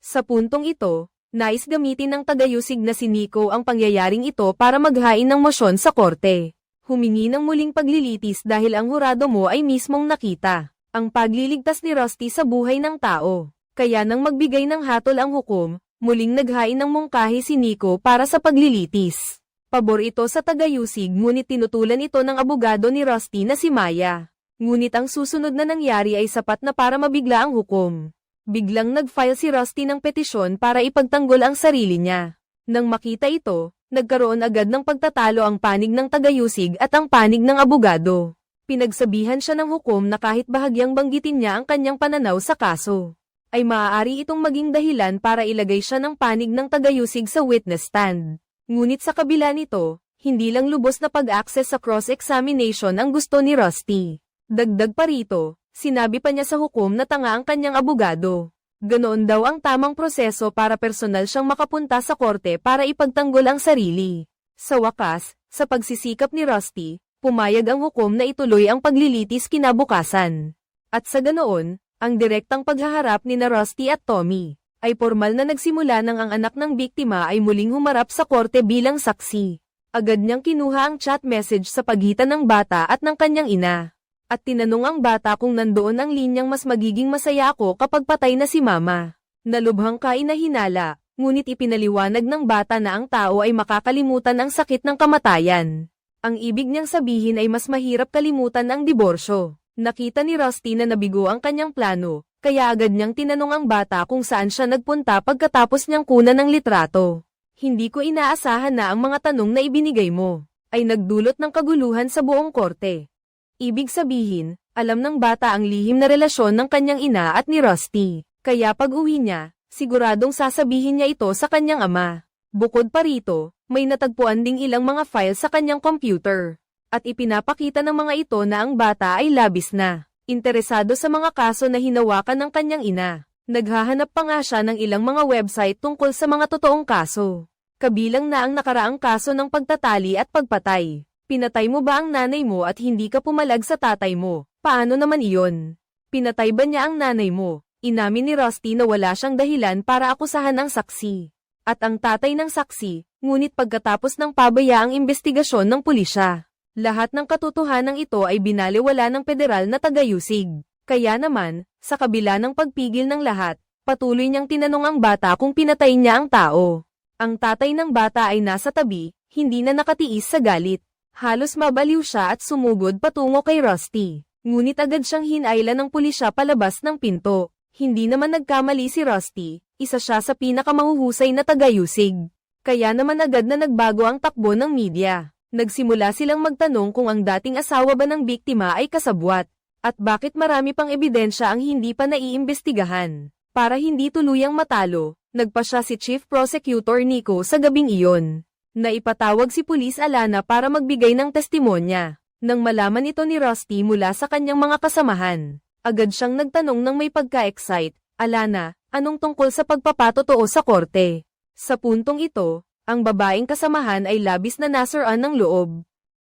Sa puntong ito, nais gamitin ng tagayusig na si Nico ang pangyayaring ito para maghain ng mosyon sa korte. Humingi ng muling paglilitis dahil ang hurado mo ay mismong nakita ang pagliligtas ni Rusty sa buhay ng tao. Kaya nang magbigay ng hatol ang hukom, muling naghain ng mungkahi si Nico para sa paglilitis. Pabor ito sa tagayusig ngunit tinutulan ito ng abogado ni Rusty na si Maya. Ngunit ang susunod na nangyari ay sapat na para mabigla ang hukom. Biglang nag-file si Rusty ng petisyon para ipagtanggol ang sarili niya. Nang makita ito, nagkaroon agad ng pagtatalo ang panig ng tagayusig at ang panig ng abogado. Pinagsabihan siya ng hukom na kahit bahagyang banggitin niya ang kanyang pananaw sa kaso, ay maaari itong maging dahilan para ilagay siya ng panig ng tagayusig sa witness stand. Ngunit sa kabila nito, hindi lang lubos na pag-access sa cross-examination ang gusto ni Rusty. Dagdag pa rito, sinabi pa niya sa hukom na tanga ang kanyang abogado. Ganoon daw ang tamang proseso para personal siyang makapunta sa korte para ipagtanggol ang sarili. Sa wakas, sa pagsisikap ni Rusty, pumayag ang hukom na ituloy ang paglilitis kinabukasan. At sa ganoon, ang direktang paghaharap ni Rusty at Tommy ay formal na nagsimula nang ang anak ng biktima ay muling humarap sa korte bilang saksi. Agad niyang kinuha ang chat message sa pagitan ng bata at ng kanyang ina. At tinanong ang bata kung nandoon ang linyang mas magiging masaya ako kapag patay na si mama. Nalubhang kainahinala, ngunit ipinaliwanag ng bata na ang tao ay makakalimutan ang sakit ng kamatayan. Ang ibig niyang sabihin ay mas mahirap kalimutan ang diborsyo. Nakita ni Rusty na nabigo ang kanyang plano, kaya agad niyang tinanong ang bata kung saan siya nagpunta pagkatapos niyang kunan ng litrato. Hindi ko inaasahan na ang mga tanong na ibinigay mo ay nagdulot ng kaguluhan sa buong korte. Ibig sabihin, alam ng bata ang lihim na relasyon ng kanyang ina at ni Rusty, kaya pag-uwi niya, siguradong sasabihin niya ito sa kanyang ama. Bukod pa rito, may natagpuan ding ilang mga file sa kanyang computer, at ipinapakita ng mga ito na ang bata ay labis na interesado sa mga kaso na hinawakan ng kanyang ina. Naghahanap pa nga siya ng ilang mga website tungkol sa mga totoong kaso. Kabilang na ang nakaraang kaso ng pagtatali at pagpatay. Pinatay mo ba ang nanay mo at hindi ka pumalag sa tatay mo? Paano naman iyon? Pinatay ba niya ang nanay mo? Inamin ni Rusty na wala siyang dahilan para akusahan ang saksi. At ang tatay ng saksi, ngunit pagkatapos ng pabayaang investigasyon ng pulisya, lahat ng katotohanan ito ay binaliwala ng federal na tagayusig. Kaya naman, sa kabila ng pagpigil ng lahat, patuloy niyang tinanong ang bata kung pinatay niya ang tao. Ang tatay ng bata ay nasa tabi, hindi na nakatiis sa galit. Halos mabaliw siya at sumugod patungo kay Rusty. Ngunit agad siyang hinailan ng pulisya palabas ng pinto. Hindi naman nagkamali si Rusty, isa siya sa pinakamahuhusay na tagayusig. Kaya naman agad na nagbago ang takbo ng media. Nagsimula silang magtanong kung ang dating asawa ba ng biktima ay kasabwat. At bakit marami pang ebidensya ang hindi pa naiimbestigahan. Para hindi tuluyang matalo, nagpa siya si Chief Prosecutor Nico sa gabing iyon. Naipatawag si Pulis Alana para magbigay ng testimonya. Nang malaman ito ni Rusty mula sa kanyang mga kasamahan, agad siyang nagtanong ng may pagka-excite, Alana, anong tungkol sa pagpapatotoo sa korte? Sa puntong ito, ang babaeng kasamahan ay labis na nasiraan ng loob.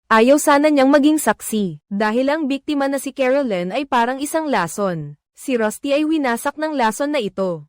Ayaw sana niyang maging saksi, dahil ang biktima na si Carolyn ay parang isang lason. Si Rusty ay winasak ng lason na ito.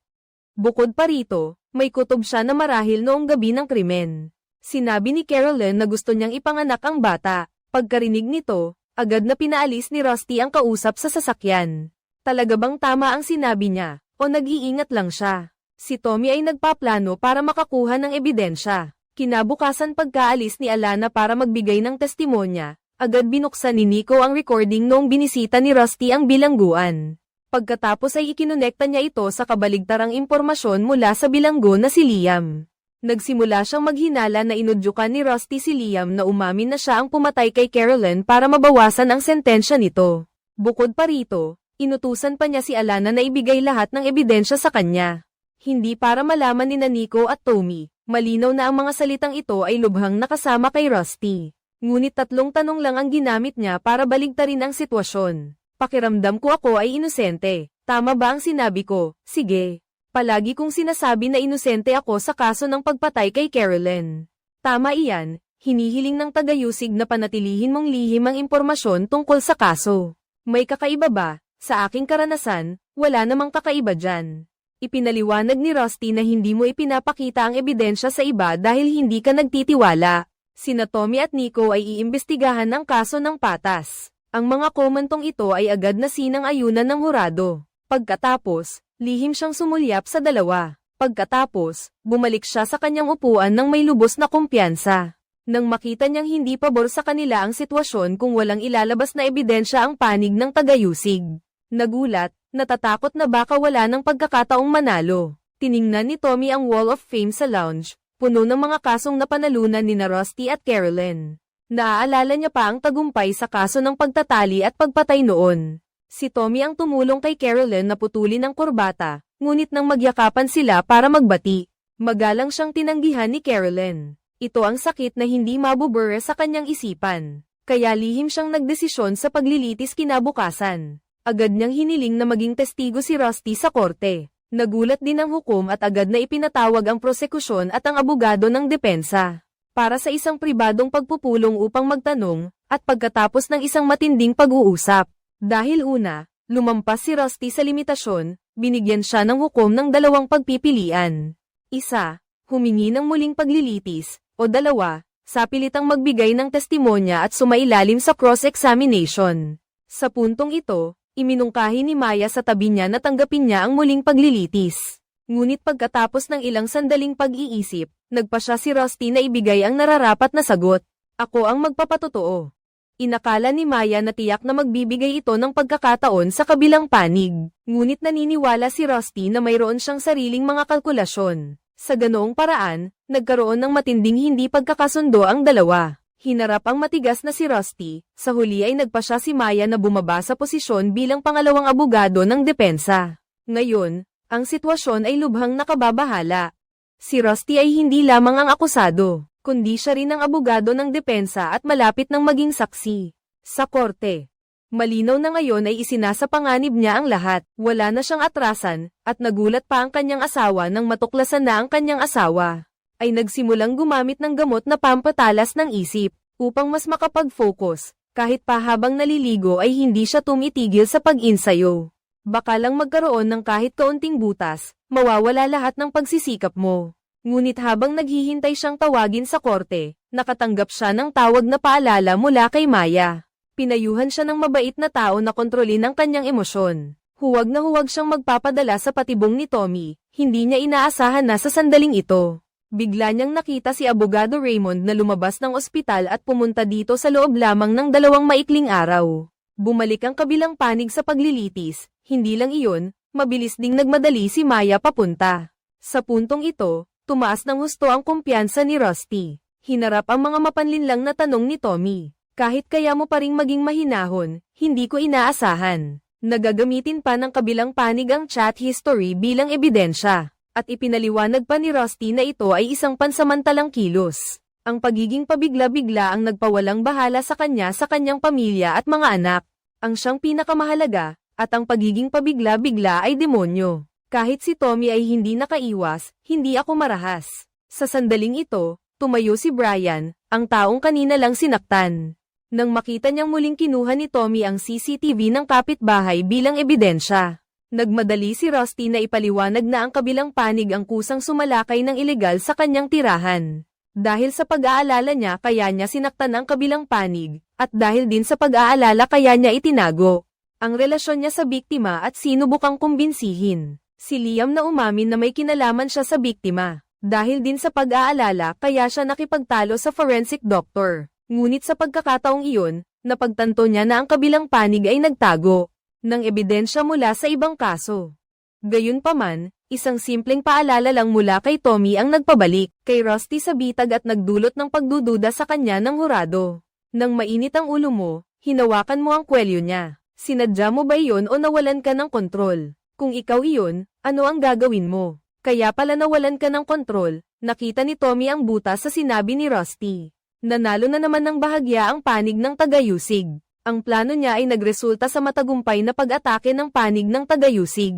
Bukod pa rito, may kutob siya na marahil noong gabi ng krimen. Sinabi ni Carolyn na gusto niyang ipanganak ang bata. Pagkarinig nito, agad na pinaalis ni Rusty ang kausap sa sasakyan. Talaga bang tama ang sinabi niya, o nag-iingat lang siya? Si Tommy ay nagpaplano para makakuha ng ebidensya. Kinabukasan pagkaalis ni Alana para magbigay ng testimonya, agad binuksan ni Nico ang recording noong binisita ni Rusty ang bilangguan. Pagkatapos ay ikinonekta niya ito sa kabaligtarang impormasyon mula sa bilanggo na si Liam. Nagsimula siyang maghinala na inudyukan ni Rusty si Liam na umamin na siya ang pumatay kay Carolyn para mabawasan ang sentensya nito. Bukod pa rito, inutusan pa niya si Alana na ibigay lahat ng ebidensya sa kanya. Hindi para malaman ni Nico at Tommy, malinaw na ang mga salitang ito ay lubhang nakasama kay Rusty. Ngunit 3 tanong lang ang ginamit niya para baligtarin ang sitwasyon. Pakiramdam ko ako ay inosente. Tama ba ang sinabi ko? Sige. Palagi kong sinasabi na inosente ako sa kaso ng pagpatay kay Carolyn. Tama iyan, hinihiling ng tagayusig na panatilihin mong lihim ang impormasyon tungkol sa kaso. May kakaiba ba? Sa aking karanasan, wala namang kakaiba dyan. Ipinaliwanag ni Rusty na hindi mo ipinapakita ang ebidensya sa iba dahil hindi ka nagtitiwala. Sina Tommy at Nico ay iimbestigahan ang kaso ng patas. Ang mga komentong ito ay agad na sinang-ayunan ng hurado. Pagkatapos, lihim siyang sumulyap sa dalawa. Pagkatapos, bumalik siya sa kanyang upuan ng may lubos na kumpiyansa. Nang makita niyang hindi pabor sa kanila ang sitwasyon kung walang ilalabas na ebidensya ang panig ng tagayusig. Nagulat, natatakot na baka wala ng pagkakataong manalo. Tiningnan ni Tommy ang Wall of Fame sa lounge, puno ng mga kasong napanalunan ni Rusty at Carolyn. Naaalala niya pa ang tagumpay sa kaso ng pagtatali at pagpatay noon. Si Tommy ang tumulong kay Carolyn na putulin ang kurbata, ngunit nang magyakapan sila para magbati, magalang siyang tinanggihan ni Carolyn. Ito ang sakit na hindi mabubura sa kanyang isipan, kaya lihim siyang nagdesisyon sa paglilitis kinabukasan. Agad niyang hiniling na maging testigo si Rusty sa korte. Nagulat din ang hukom at agad na ipinatawag ang prosekusyon at ang abogado ng depensa para sa isang pribadong pagpupulong upang magtanong, at pagkatapos ng isang matinding pag-uusap. Dahil una, lumampas si Rusty sa limitasyon, binigyan siya ng hukom ng 2 pagpipilian. Isa, humingi ng muling paglilitis, o 2, sa pilitang magbigay ng testimonya at sumailalim sa cross-examination. Sa puntong ito, iminungkahi ni Maya sa tabi niya na tanggapin niya ang muling paglilitis. Ngunit pagkatapos ng ilang sandaling pag-iisip, nagpa siya si Rusty na ibigay ang nararapat na sagot. Ako ang magpapatotoo. Inakala ni Maya na tiyak na magbibigay ito ng pagkakataon sa kabilang panig. Ngunit naniniwala si Rusty na mayroon siyang sariling mga kalkulasyon. Sa ganoong paraan, nagkaroon ng matinding hindi pagkakasundo ang dalawa. Hinarap ang matigas na si Rusty, sa huli ay nagpa siya si Maya na bumaba sa posisyon bilang pangalawang abogado ng depensa. Ngayon, ang sitwasyon ay lubhang nakababahala. Si Rusty ay hindi lamang ang akusado, kundi siya rin ang abogado ng depensa at malapit ng maging saksi. Sa korte, malinaw na ngayon ay isinasapanganib niya ang lahat, wala na siyang atrasan, at nagulat pa ang kanyang asawa nang matuklasan na ang kanyang asawa ay nagsimulang gumamit ng gamot na pampatalas ng isip, upang mas makapag-focus, kahit pa habang naliligo ay hindi siya tumitigil sa pag-insayo. Baka lang magkaroon ng kahit kaunting butas, mawawala lahat ng pagsisikap mo. Ngunit habang naghihintay siyang tawagin sa korte, nakatanggap siya ng tawag na paalala mula kay Maya. Pinayuhan siya ng mabait na tao na kontrolin ang kanyang emosyon. Huwag na huwag siyang magpapadala sa patibong ni Tommy, hindi niya inaasahan na sa sandaling ito. Bigla niyang nakita si Abogado Raymond na lumabas ng ospital at pumunta dito sa loob lamang ng 2 maikling araw. Bumalik ang kabilang panig sa paglilitis, hindi lang iyon, mabilis ding nagmadali si Maya papunta. Sa puntong ito, tumaas ng husto ang kumpiyansa ni Rusty. Hinarap ang mga mapanlinlang na tanong ni Tommy. Kahit kaya mo pa ring maging mahinahon, hindi ko inaasahan. Nagagamitin pa ng kabilang panig ang chat history bilang ebidensya. At ipinaliwanag pa ni Rusty na ito ay isang pansamantalang kilos. Ang pagiging pabigla-bigla ang nagpawalang bahala sa kanyang pamilya at mga anak. Ang siyang pinakamahalaga, at ang pagiging pabigla-bigla ay demonyo. Kahit si Tommy ay hindi nakaiwas, hindi ako marahas. Sa sandaling ito, tumayo si Brian, ang taong kanina lang sinaktan. Nang makita niyang muling kinuha ni Tommy ang CCTV ng kapitbahay bilang ebidensya, nagmadali si Rusty na ipaliwanag na ang kabilang panig ang kusang sumalakay ng ilegal sa kanyang tirahan. Dahil sa pag-aalala niya kaya niya sinaktan ang kabilang panig, at dahil din sa pag-aalala kaya niya itinago ang relasyon niya sa biktima at sinubukang kumbinsihin si Liam na umamin na may kinalaman siya sa biktima. Dahil din sa pag-aalala kaya siya nakipagtalo sa forensic doctor. Ngunit sa pagkakataong iyon, napagtanto niya na ang kabilang panig ay nagtago ng ebidensya mula sa ibang kaso. Gayunpaman, isang simpleng paalala lang mula kay Tommy ang nagpabalik kay Rusty sa bitag at nagdulot ng pagdududa sa kanya ng hurado. Nang mainit ang ulo mo, hinawakan mo ang kwelyo niya. Sinadya mo ba iyon o nawalan ka ng kontrol? Kung ikaw iyon, ano ang gagawin mo? Kaya pala nawalan ka ng kontrol, nakita ni Tommy ang butas sa sinabi ni Rusty. Nanalo na naman ng bahagya ang panig ng tagayusig. Ang plano niya ay nagresulta sa matagumpay na pag-atake ng panig ng tagayusig.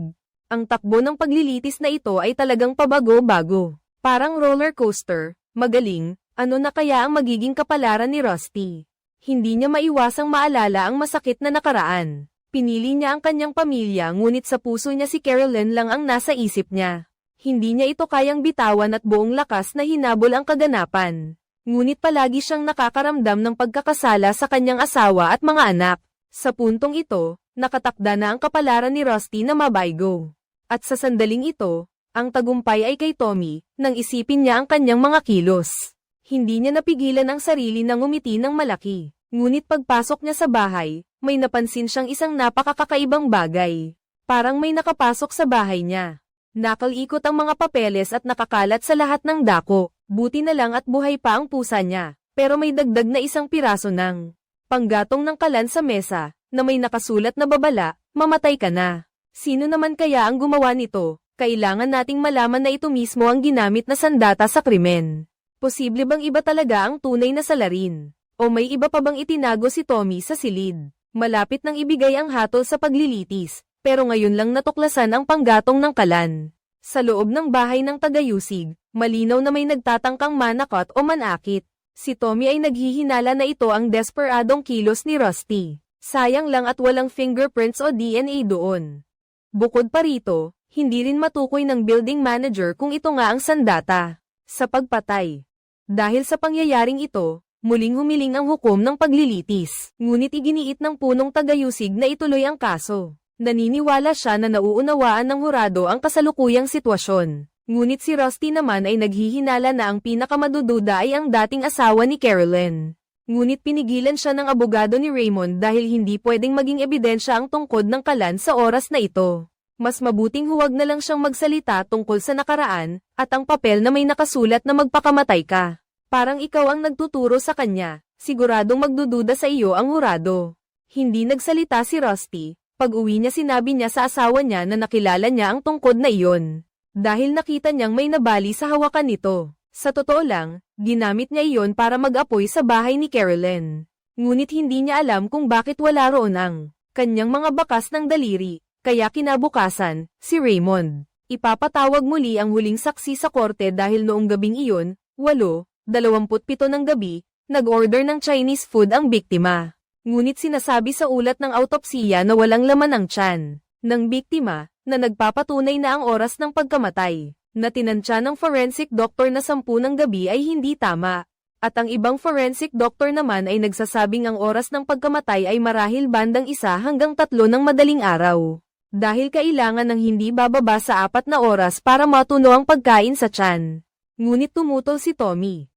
Ang takbo ng paglilitis na ito ay talagang pabago-bago. Parang roller coaster, magaling, ano na kaya ang magiging kapalaran ni Rusty? Hindi niya maiwasang maalala ang masakit na nakaraan. Pinili niya ang kanyang pamilya ngunit sa puso niya si Carolyn lang ang nasa isip niya. Hindi niya ito kayang bitawan at buong lakas na hinabol ang kaganapan. Ngunit palagi siyang nakakaramdam ng pagkakasala sa kanyang asawa at mga anak. Sa puntong ito, nakatakda na ang kapalaran ni Rusty na mabaygo. At sa sandaling ito, ang tagumpay ay kay Tommy, nang isipin niya ang kanyang mga kilos. Hindi niya napigilan ang sarili na ngumiti ng malaki. Ngunit pagpasok niya sa bahay, may napansin siyang isang napakakakaibang bagay. Parang may nakapasok sa bahay niya. Nakalikot ang mga papeles at nakakalat sa lahat ng dako. Buti na lang at buhay pa ang pusa niya, pero may dagdag na isang piraso ng panggatong ng kalan sa mesa, na may nakasulat na babala, mamatay ka na. Sino naman kaya ang gumawa nito? Kailangan nating malaman na ito mismo ang ginamit na sandata sa krimen. Posible bang iba talaga ang tunay na salarin? O may iba pa bang itinago si Tommy sa silid? Malapit nang ibigay ang hatol sa paglilitis, pero ngayon lang natuklasan ang panggatong ng kalan. Sa loob ng bahay ng tagayusig, malinaw na may nagtatangkang manakot o manakit. Si Tommy ay naghihinala na ito ang desperadong kilos ni Rusty. Sayang lang at walang fingerprints o DNA doon. Bukod pa rito, hindi rin matukoy ng building manager kung ito nga ang sandata. Sa pagpatay Dahil sa pangyayaring ito, muling humiling ang hukom ng paglilitis. Ngunit iginiit ng punong tagayusig na ituloy ang kaso. Naniniwala siya na nauunawaan ng hurado ang kasalukuyang sitwasyon. Ngunit si Rusty naman ay naghihinala na ang pinakamadududa ay ang dating asawa ni Carolyn. Ngunit pinigilan siya ng abogado ni Raymond dahil hindi pwedeng maging ebidensya ang tungkod ng kalan sa oras na ito. Mas mabuting huwag na lang siyang magsalita tungkol sa nakaraan, at ang papel na may nakasulat na magpakamatay ka. Parang ikaw ang nagtuturo sa kanya, siguradong magdududa sa iyo ang hurado. Hindi nagsalita si Rusty, pag-uwi niya sinabi niya sa asawa niya na nakilala niya ang tungkod na iyon. Dahil nakita niyang may nabali sa hawakan nito. Sa totoo lang, ginamit niya iyon para mag-apoy sa bahay ni Carolyn. Ngunit hindi niya alam kung bakit wala roon ang kanyang mga bakas ng daliri. Kaya kinabukasan, si Raymond, ipapatawag muli ang huling saksi sa korte dahil noong gabing iyon, 8:27 ng gabi, nag-order ng Chinese food ang biktima. Ngunit sinasabi sa ulat ng autopsiya na walang laman ang tiyan ng biktima, na nagpapatunay na ang oras ng pagkamatay, na tinansya ng forensic doctor na 10 ng gabi ay hindi tama. At ang ibang forensic doctor naman ay nagsasabing ang oras ng pagkamatay ay marahil bandang 1 hanggang 3 ng madaling araw. Dahil kailangan ng hindi bababa sa 4 na oras para matuno ang pagkain sa tiyan. Ngunit tumutol si Tommy.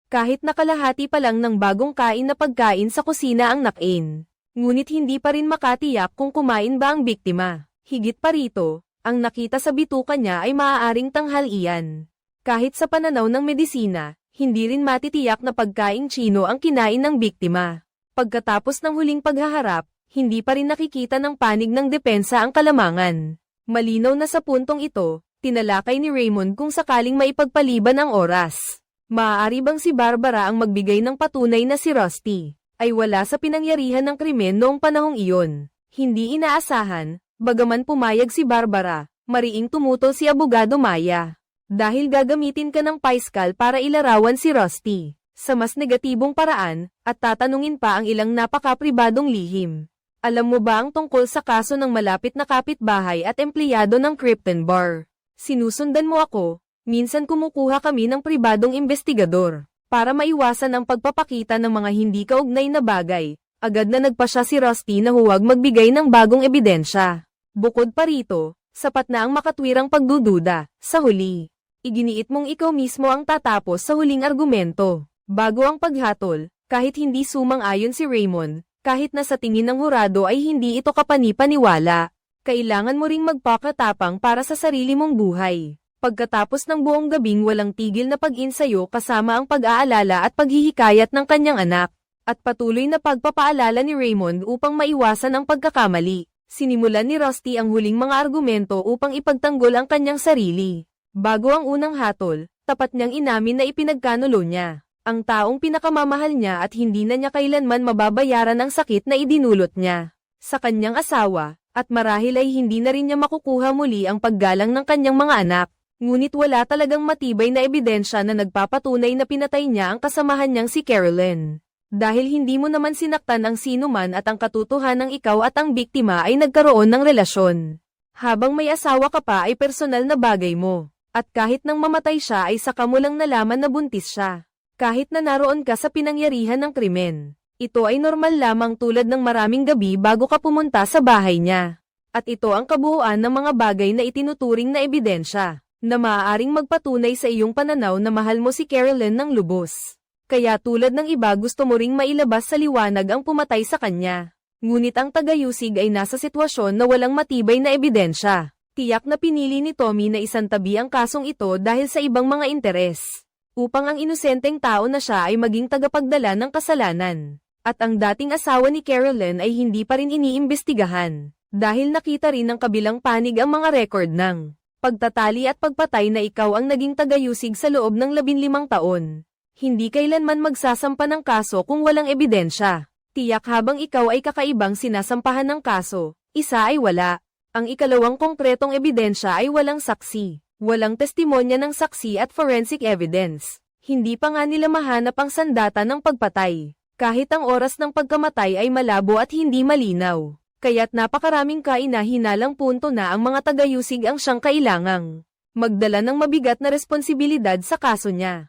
Kahit nakalahati pa lang ng bagong kain na pagkain sa kusina ang nakin. Ngunit hindi pa rin makatiyak kung kumain ba ang biktima. Higit pa rito, ang nakita sa bituka niya ay maaaring tanghalian. Kahit sa pananaw ng medisina, hindi rin matitiyak na pagkaing Chino ang kinain ng biktima. Pagkatapos ng huling paghaharap, hindi pa rin nakikita ng panig ng depensa ang kalamangan. Malinaw na sa puntong ito, tinalakay ni Raymond kung sakaling maipagpaliban ang oras. Maaari bang si Barbara ang magbigay ng patunay na si Rusty ay wala sa pinangyarihan ng krimen noong panahong iyon? Hindi inaasahan, bagaman pumayag si Barbara, mariing tumutol si Abogado Maya. Dahil gagamitin ka ng paiskal para ilarawan si Rusty sa mas negatibong paraan, at tatanungin pa ang ilang napakapribadong lihim. Alam mo ba ang tungkol sa kaso ng malapit na kapitbahay at empleyado ng Krypton Bar? Sinusundan mo ako, minsan kumukuha kami ng pribadong investigador. Para maiwasan ang pagpapakita ng mga hindi kaugnay na bagay, agad na nagpasya si Rusty na huwag magbigay ng bagong ebidensya. Bukod pa rito, sapat na ang makatwirang pagdududa. Sa huli, iginiit mong ikaw mismo ang tatapos sa huling argumento. Bago ang paghatol, kahit hindi sumang-ayon si Raymond, kahit na sa tingin ng hurado ay hindi ito kapani-paniwala, kailangan mo ring magpakatapang para sa sarili mong buhay. Pagkatapos ng buong gabing walang tigil na pag-insayo kasama ang pag-aalala at paghihikayat ng kanyang anak, at patuloy na pagpapaalala ni Raymond upang maiwasan ang pagkakamali, sinimulan ni Rusty ang huling mga argumento upang ipagtanggol ang kanyang sarili. Bago ang unang hatol, tapat niyang inamin na ipinagkanulo niya ang taong pinakamamahal niya at hindi na niya kailanman mababayaran ang sakit na idinulot niya sa kanyang asawa, at marahil ay hindi na rin niya makukuha muli ang paggalang ng kanyang mga anak. Ngunit wala talagang matibay na ebidensya na nagpapatunay na pinatay niya ang kasamahan niyang si Carolyn. Dahil hindi mo naman sinaktan ang sinuman at ang katotohanang ikaw at ang biktima ay nagkaroon ng relasyon. Habang may asawa ka pa ay personal na bagay mo. At kahit nang mamatay siya ay saka mo lang nalaman na buntis siya. Kahit na naroon ka sa pinangyarihan ng krimen, ito ay normal lamang tulad ng maraming gabi bago ka pumunta sa bahay niya. At ito ang kabuuan ng mga bagay na itinuturing na ebidensya, na maaaring magpatunay sa iyong pananaw na mahal mo si Carolyn ng lubos. Kaya tulad ng iba gusto mo ring mailabas sa liwanag ang pumatay sa kanya. Ngunit ang tagayusig ay nasa sitwasyon na walang matibay na ebidensya. Tiyak na pinili ni Tommy na isantabi ang kasong ito dahil sa ibang mga interes, upang ang inosenteng tao na siya ay maging tagapagdala ng kasalanan. At ang dating asawa ni Carolyn ay hindi pa rin iniimbestigahan, dahil nakita rin ng kabilang panig ang mga record ng pagtatali at pagpatay na ikaw ang naging tagayusig sa loob ng 15 taon. Hindi kailanman magsasampa ng kaso kung walang ebidensya. Tiyak habang ikaw ay kakaibang sinasampahan ng kaso, isa ay wala. Ang ikalawang konkretong ebidensya ay walang saksi. Walang testimonya ng saksi at forensic evidence. Hindi pa nga nila mahanap ang sandata ng pagpatay. Kahit ang oras ng pagkamatay ay malabo at hindi malinaw. Kaya't napakaraming kaina-hinalang punto na ang mga tagayusig ang siyang kailangang magdala ng mabigat na responsibilidad sa kaso niya.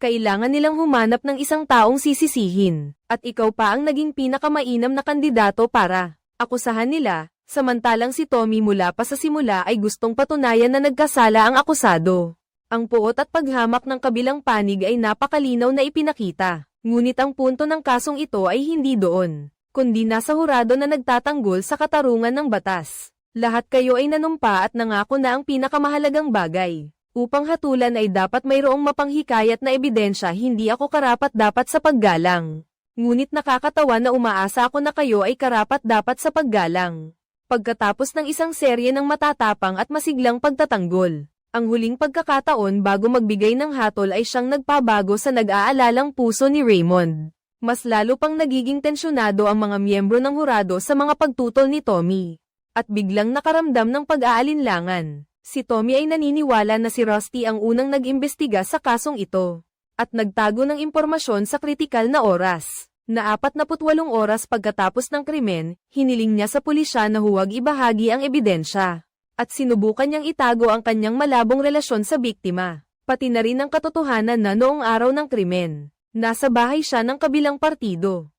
Kailangan nilang humanap ng isang taong sisisihin, at ikaw pa ang naging pinakamainam na kandidato para akusahan nila, samantalang si Tommy mula pa sa simula ay gustong patunayan na nagkasala ang akusado. Ang puot at paghamak ng kabilang panig ay napakalinaw na ipinakita, ngunit ang punto ng kasong ito ay hindi doon, kundi nasa hurado na nagtatanggol sa katarungan ng batas. Lahat kayo ay nanumpa at nangako na ang pinakamahalagang bagay. Upang hatulan ay dapat mayroong mapanghikayat na ebidensya, hindi ako karapat-dapat sa paggalang. Ngunit nakakatawa na umaasa ako na kayo ay karapat-dapat sa paggalang. Pagkatapos ng isang serye ng matatapang at masiglang pagtatanggol, ang huling pagkakataon bago magbigay ng hatol ay siyang nagpabago sa nag-aalalang puso ni Raymond. Mas lalo pang nagiging tensyonado ang mga miyembro ng hurado sa mga pagtutol ni Tommy. At biglang nakaramdam ng pag-aalinlangan. Si Tommy ay naniniwala na si Rusty ang unang nag-imbestiga sa kasong ito, at nagtago ng impormasyon sa kritikal na oras. Na 48 oras pagkatapos ng krimen, hiniling niya sa pulisya na huwag ibahagi ang ebidensya, at sinubukan niyang itago ang kanyang malabong relasyon sa biktima, pati na rin ang katotohanan na noong araw ng krimen, nasa bahay siya ng kabilang partido.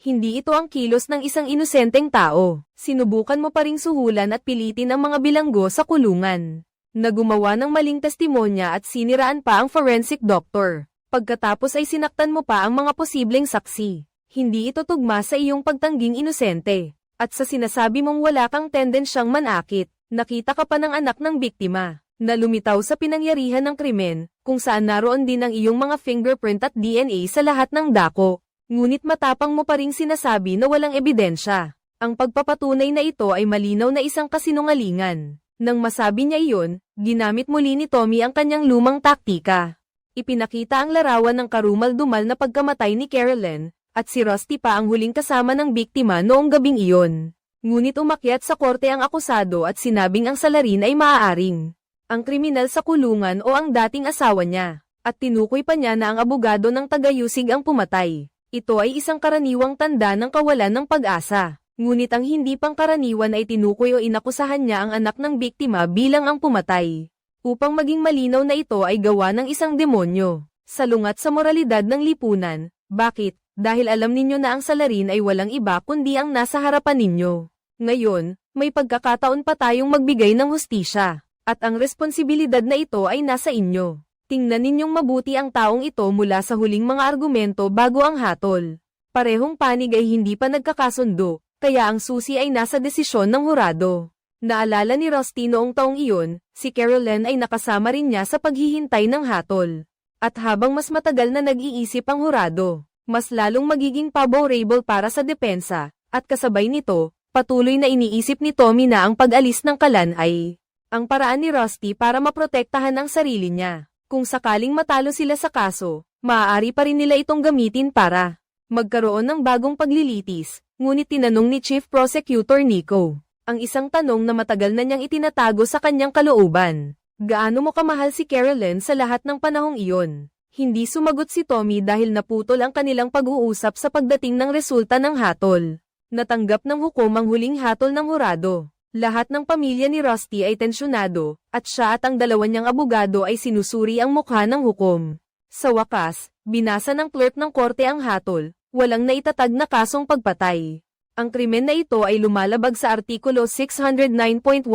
Hindi ito ang kilos ng isang inosenteng tao. Sinubukan mo pa ring suhulan at pilitin ang mga bilanggo sa kulungan, na gumawa ng maling testimonya at siniraan pa ang forensic doctor. Pagkatapos ay sinaktan mo pa ang mga posibleng saksi. Hindi ito tugma sa iyong pagtangging inosente. At sa sinasabi mong wala kang tendensyang manakit, nakita ka pa ng anak ng biktima, na lumitaw sa pinangyarihan ng krimen, kung saan naroon din ang iyong mga fingerprint at DNA sa lahat ng dako. Ngunit matapang mo pa ring sinasabi na walang ebidensya. Ang pagpapatunay na ito ay malinaw na isang kasinungalingan. Nang masabi niya iyon, ginamit muli ni Tommy ang kanyang lumang taktika. Ipinakita ang larawan ng karumal-dumal na pagkamatay ni Carolyn, at si Rusty pa ang huling kasama ng biktima noong gabing iyon. Ngunit umakyat sa korte ang akusado at sinabing ang salarin ay maaaring ang kriminal sa kulungan o ang dating asawa niya, at tinukoy pa niya na ang abogado ng tagayusig ang pumatay. Ito ay isang karaniwang tanda ng kawalan ng pag-asa. Ngunit ang hindi pangkaraniwan ay tinukoy o inakusahan niya ang anak ng biktima bilang ang pumatay. Upang maging malinaw na ito ay gawa ng isang demonyo. Salungat sa moralidad ng lipunan. Bakit? Dahil alam ninyo na ang salarin ay walang iba kundi ang nasa harapan ninyo. Ngayon, may pagkakataon pa tayong magbigay ng hustisya. At ang responsibilidad na ito ay nasa inyo. Tingnan ninyong mabuti ang taong ito mula sa huling mga argumento bago ang hatol. Parehong panig ay hindi pa nagkakasundo, kaya ang susi ay nasa desisyon ng hurado. Naalala ni Rusty noong taong iyon, si Carolyn ay nakasama rin niya sa paghihintay ng hatol. At habang mas matagal na nag-iisip ang hurado, mas lalong magiging favorable para sa depensa, at kasabay nito, patuloy na iniisip ni Tommy na ang pag-alis ng kalan ay ang paraan ni Rusty para maprotektahan ang sarili niya. Kung sakaling matalo sila sa kaso, maaari pa rin nila itong gamitin para magkaroon ng bagong paglilitis, ngunit tinanong ni Chief Prosecutor Nico ang isang tanong na matagal na niyang itinatago sa kanyang kalooban. Gaano mo kamahal si Carolyn sa lahat ng panahong iyon? Hindi sumagot si Tommy dahil naputol ang kanilang pag-uusap sa pagdating ng resulta ng hatol. Natanggap ng hukom ang huling hatol ng hurado. Lahat ng pamilya ni Rusty ay tensyonado, at siya at ang dalawa niyang abogado ay sinusuri ang mukha ng hukom. Sa wakas, binasa ng clerk ng korte ang hatol, walang naitatag na kasong pagpatay. Ang krimen na ito ay lumalabag sa Artikulo 609.195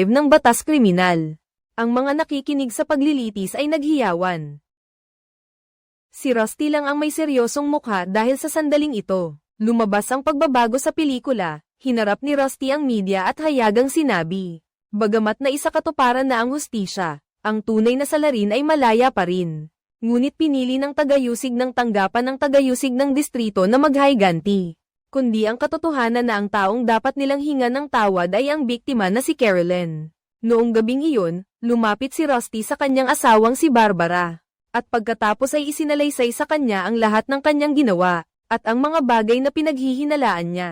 ng Batas Kriminal. Ang mga nakikinig sa paglilitis ay naghiyawan. Si Rusty lang ang may seryosong mukha dahil sa sandaling ito. Lumabas ang pagbabago sa pelikula. Hinarap ni Rusty ang media at hayagang sinabi, bagamat na isa katuparan na ang hustisya, ang tunay na salarin ay malaya pa rin. Ngunit pinili ng tagayusig ng tanggapan ng tagayusig ng distrito na maghayganti. Kundi ang katotohanan na ang taong dapat nilang hingan ng tawad ay ang biktima na si Carolyn. Noong gabing iyon, lumapit si Rusty sa kanyang asawang si Barbara. At pagkatapos ay isinalaysay sa kanya ang lahat ng kanyang ginawa, at ang mga bagay na pinaghihinalaan niya.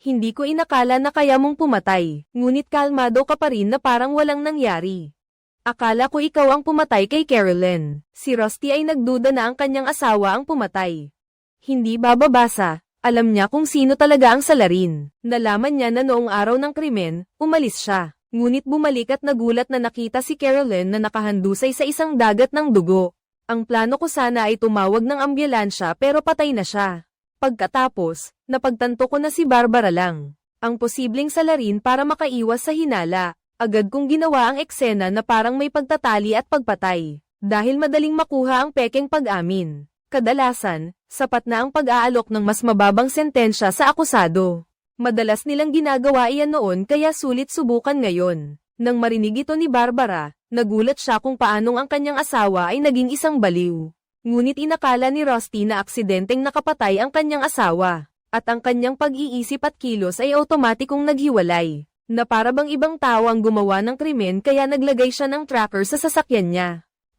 Hindi ko inakala na kaya mong pumatay, ngunit kalmado ka pa rin na parang walang nangyari. Akala ko ikaw ang pumatay kay Carolyn. Si Rusty ay nagduda na ang kanyang asawa ang pumatay. Hindi bababasa, alam niya kung sino talaga ang salarin. Nalaman niya na noong araw ng krimen, umalis siya. Ngunit bumalik at nagulat na nakita si Carolyn na nakahandusay sa isang dagat ng dugo. Ang plano ko sana ay tumawag ng ambulansya pero patay na siya. Pagkatapos, napagtanto ko na si Barbara lang ang posibleng salarin para makaiwas sa hinala. Agad kong ginawa ang eksena na parang may pagtatali at pagpatay. Dahil madaling makuha ang pekeng pag-amin. Kadalasan, sapat na ang pag-aalok ng mas mababang sentensya sa akusado. Madalas nilang ginagawa iyan noon kaya sulit subukan ngayon. Nang marinig ito ni Barbara, nagulat siya kung paanong ang kanyang asawa ay naging isang baliw. Ngunit inakala ni Rusty na aksidenteng nakapatay ang kanyang asawa. At ang kanyang pag-iisip at kilos ay otomatikong naghiwalay. Na para bang ibang tao ang gumawa ng krimen kaya naglagay siya ng tracker sa sasakyan niya.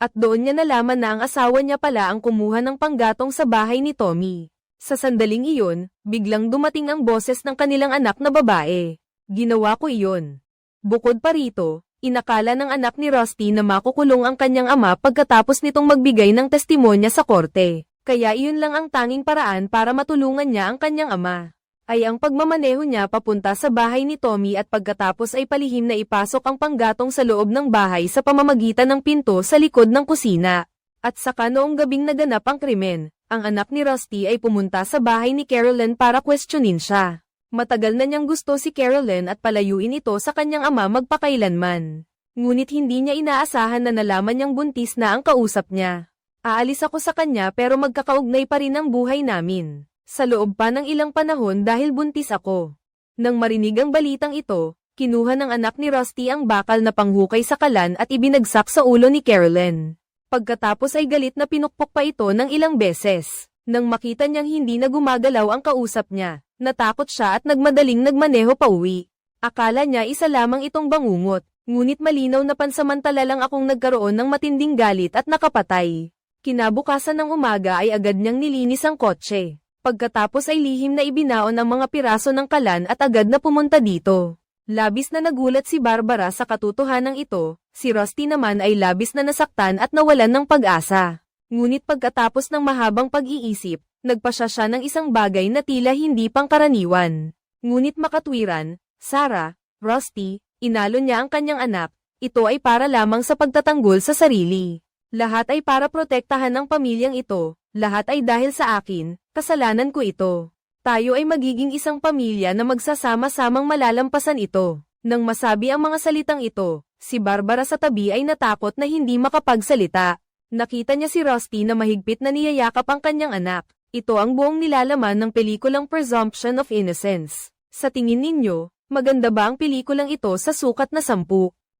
At doon niya nalaman na ang asawa niya pala ang kumuha ng panggatong sa bahay ni Tommy. Sa sandaling iyon, biglang dumating ang boses ng kanilang anak na babae. Ginawa ko iyon. Bukod pa rito, inakala ng anak ni Rusty na makukulong ang kanyang ama pagkatapos nitong magbigay ng testimonya sa korte. Kaya iyon lang ang tanging paraan para matulungan niya ang kanyang ama. Ay ang pagmamaneho niya papunta sa bahay ni Tommy at pagkatapos ay palihim na ipasok ang panggatong sa loob ng bahay sa pamamagitan ng pinto sa likod ng kusina. At saka noong gabing naganap ang krimen, ang anak ni Rusty ay pumunta sa bahay ni Carolyn para questionin siya. Matagal na niyang gusto si Carolyn at palayuin ito sa kanyang ama magpakailanman. Ngunit hindi niya inaasahan na nalaman niyang buntis na ang kausap niya. Aalis ako sa kanya pero magkakaugnay pa rin ang buhay namin. Sa loob pa ng ilang panahon dahil buntis ako. Nang marinig ang balitang ito, kinuha ng anak ni Rusty ang bakal na panghukay sa kalan at ibinagsak sa ulo ni Carolyn. Pagkatapos ay galit na pinukpok pa ito ng ilang beses. Nang makita niyang hindi na gumagalaw ang kausap niya, natakot siya at nagmadaling nagmaneho pa uwi. Akala niya isa lamang itong bangungot, ngunit malinaw na pansamantala lang akong nagkaroon ng matinding galit at nakapatay. Kinabukasan ng umaga ay agad niyang nilinis ang kotse. Pagkatapos ay lihim na ibinaon ang mga piraso ng kalan at agad na pumunta dito. Labis na nagulat si Barbara sa katotohanan ito, si Rusty naman ay labis na nasaktan at nawalan ng pag-asa. Ngunit pagkatapos ng mahabang pag-iisip, nagpasya siya ng isang bagay na tila hindi pangkaraniwan. Ngunit makatwiran, Sarah, Rusty, inalo niya ang kanyang anak, ito ay para lamang sa pagtatanggol sa sarili. Lahat ay para protektahan ang pamilyang ito, lahat ay dahil sa akin, kasalanan ko ito. Tayo ay magiging isang pamilya na magsasama-samang malalampasan ito. Nang masabi ang mga salitang ito, si Barbara sa tabi ay natakot na hindi makapagsalita. Nakita niya si Rusty na mahigpit na niyayakap ang kanyang anak. Ito ang buong nilalaman ng pelikulang Presumption of Innocence. Sa tingin ninyo, maganda ba ang pelikulang ito sa sukat na 10?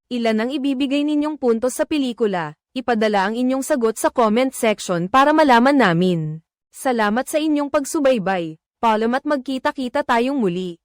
Ilan ang ibibigay ninyong puntos sa pelikula? Ipadala ang inyong sagot sa comment section para malaman namin. Salamat sa inyong pagsubaybay. Paalam at magkita-kita tayong muli.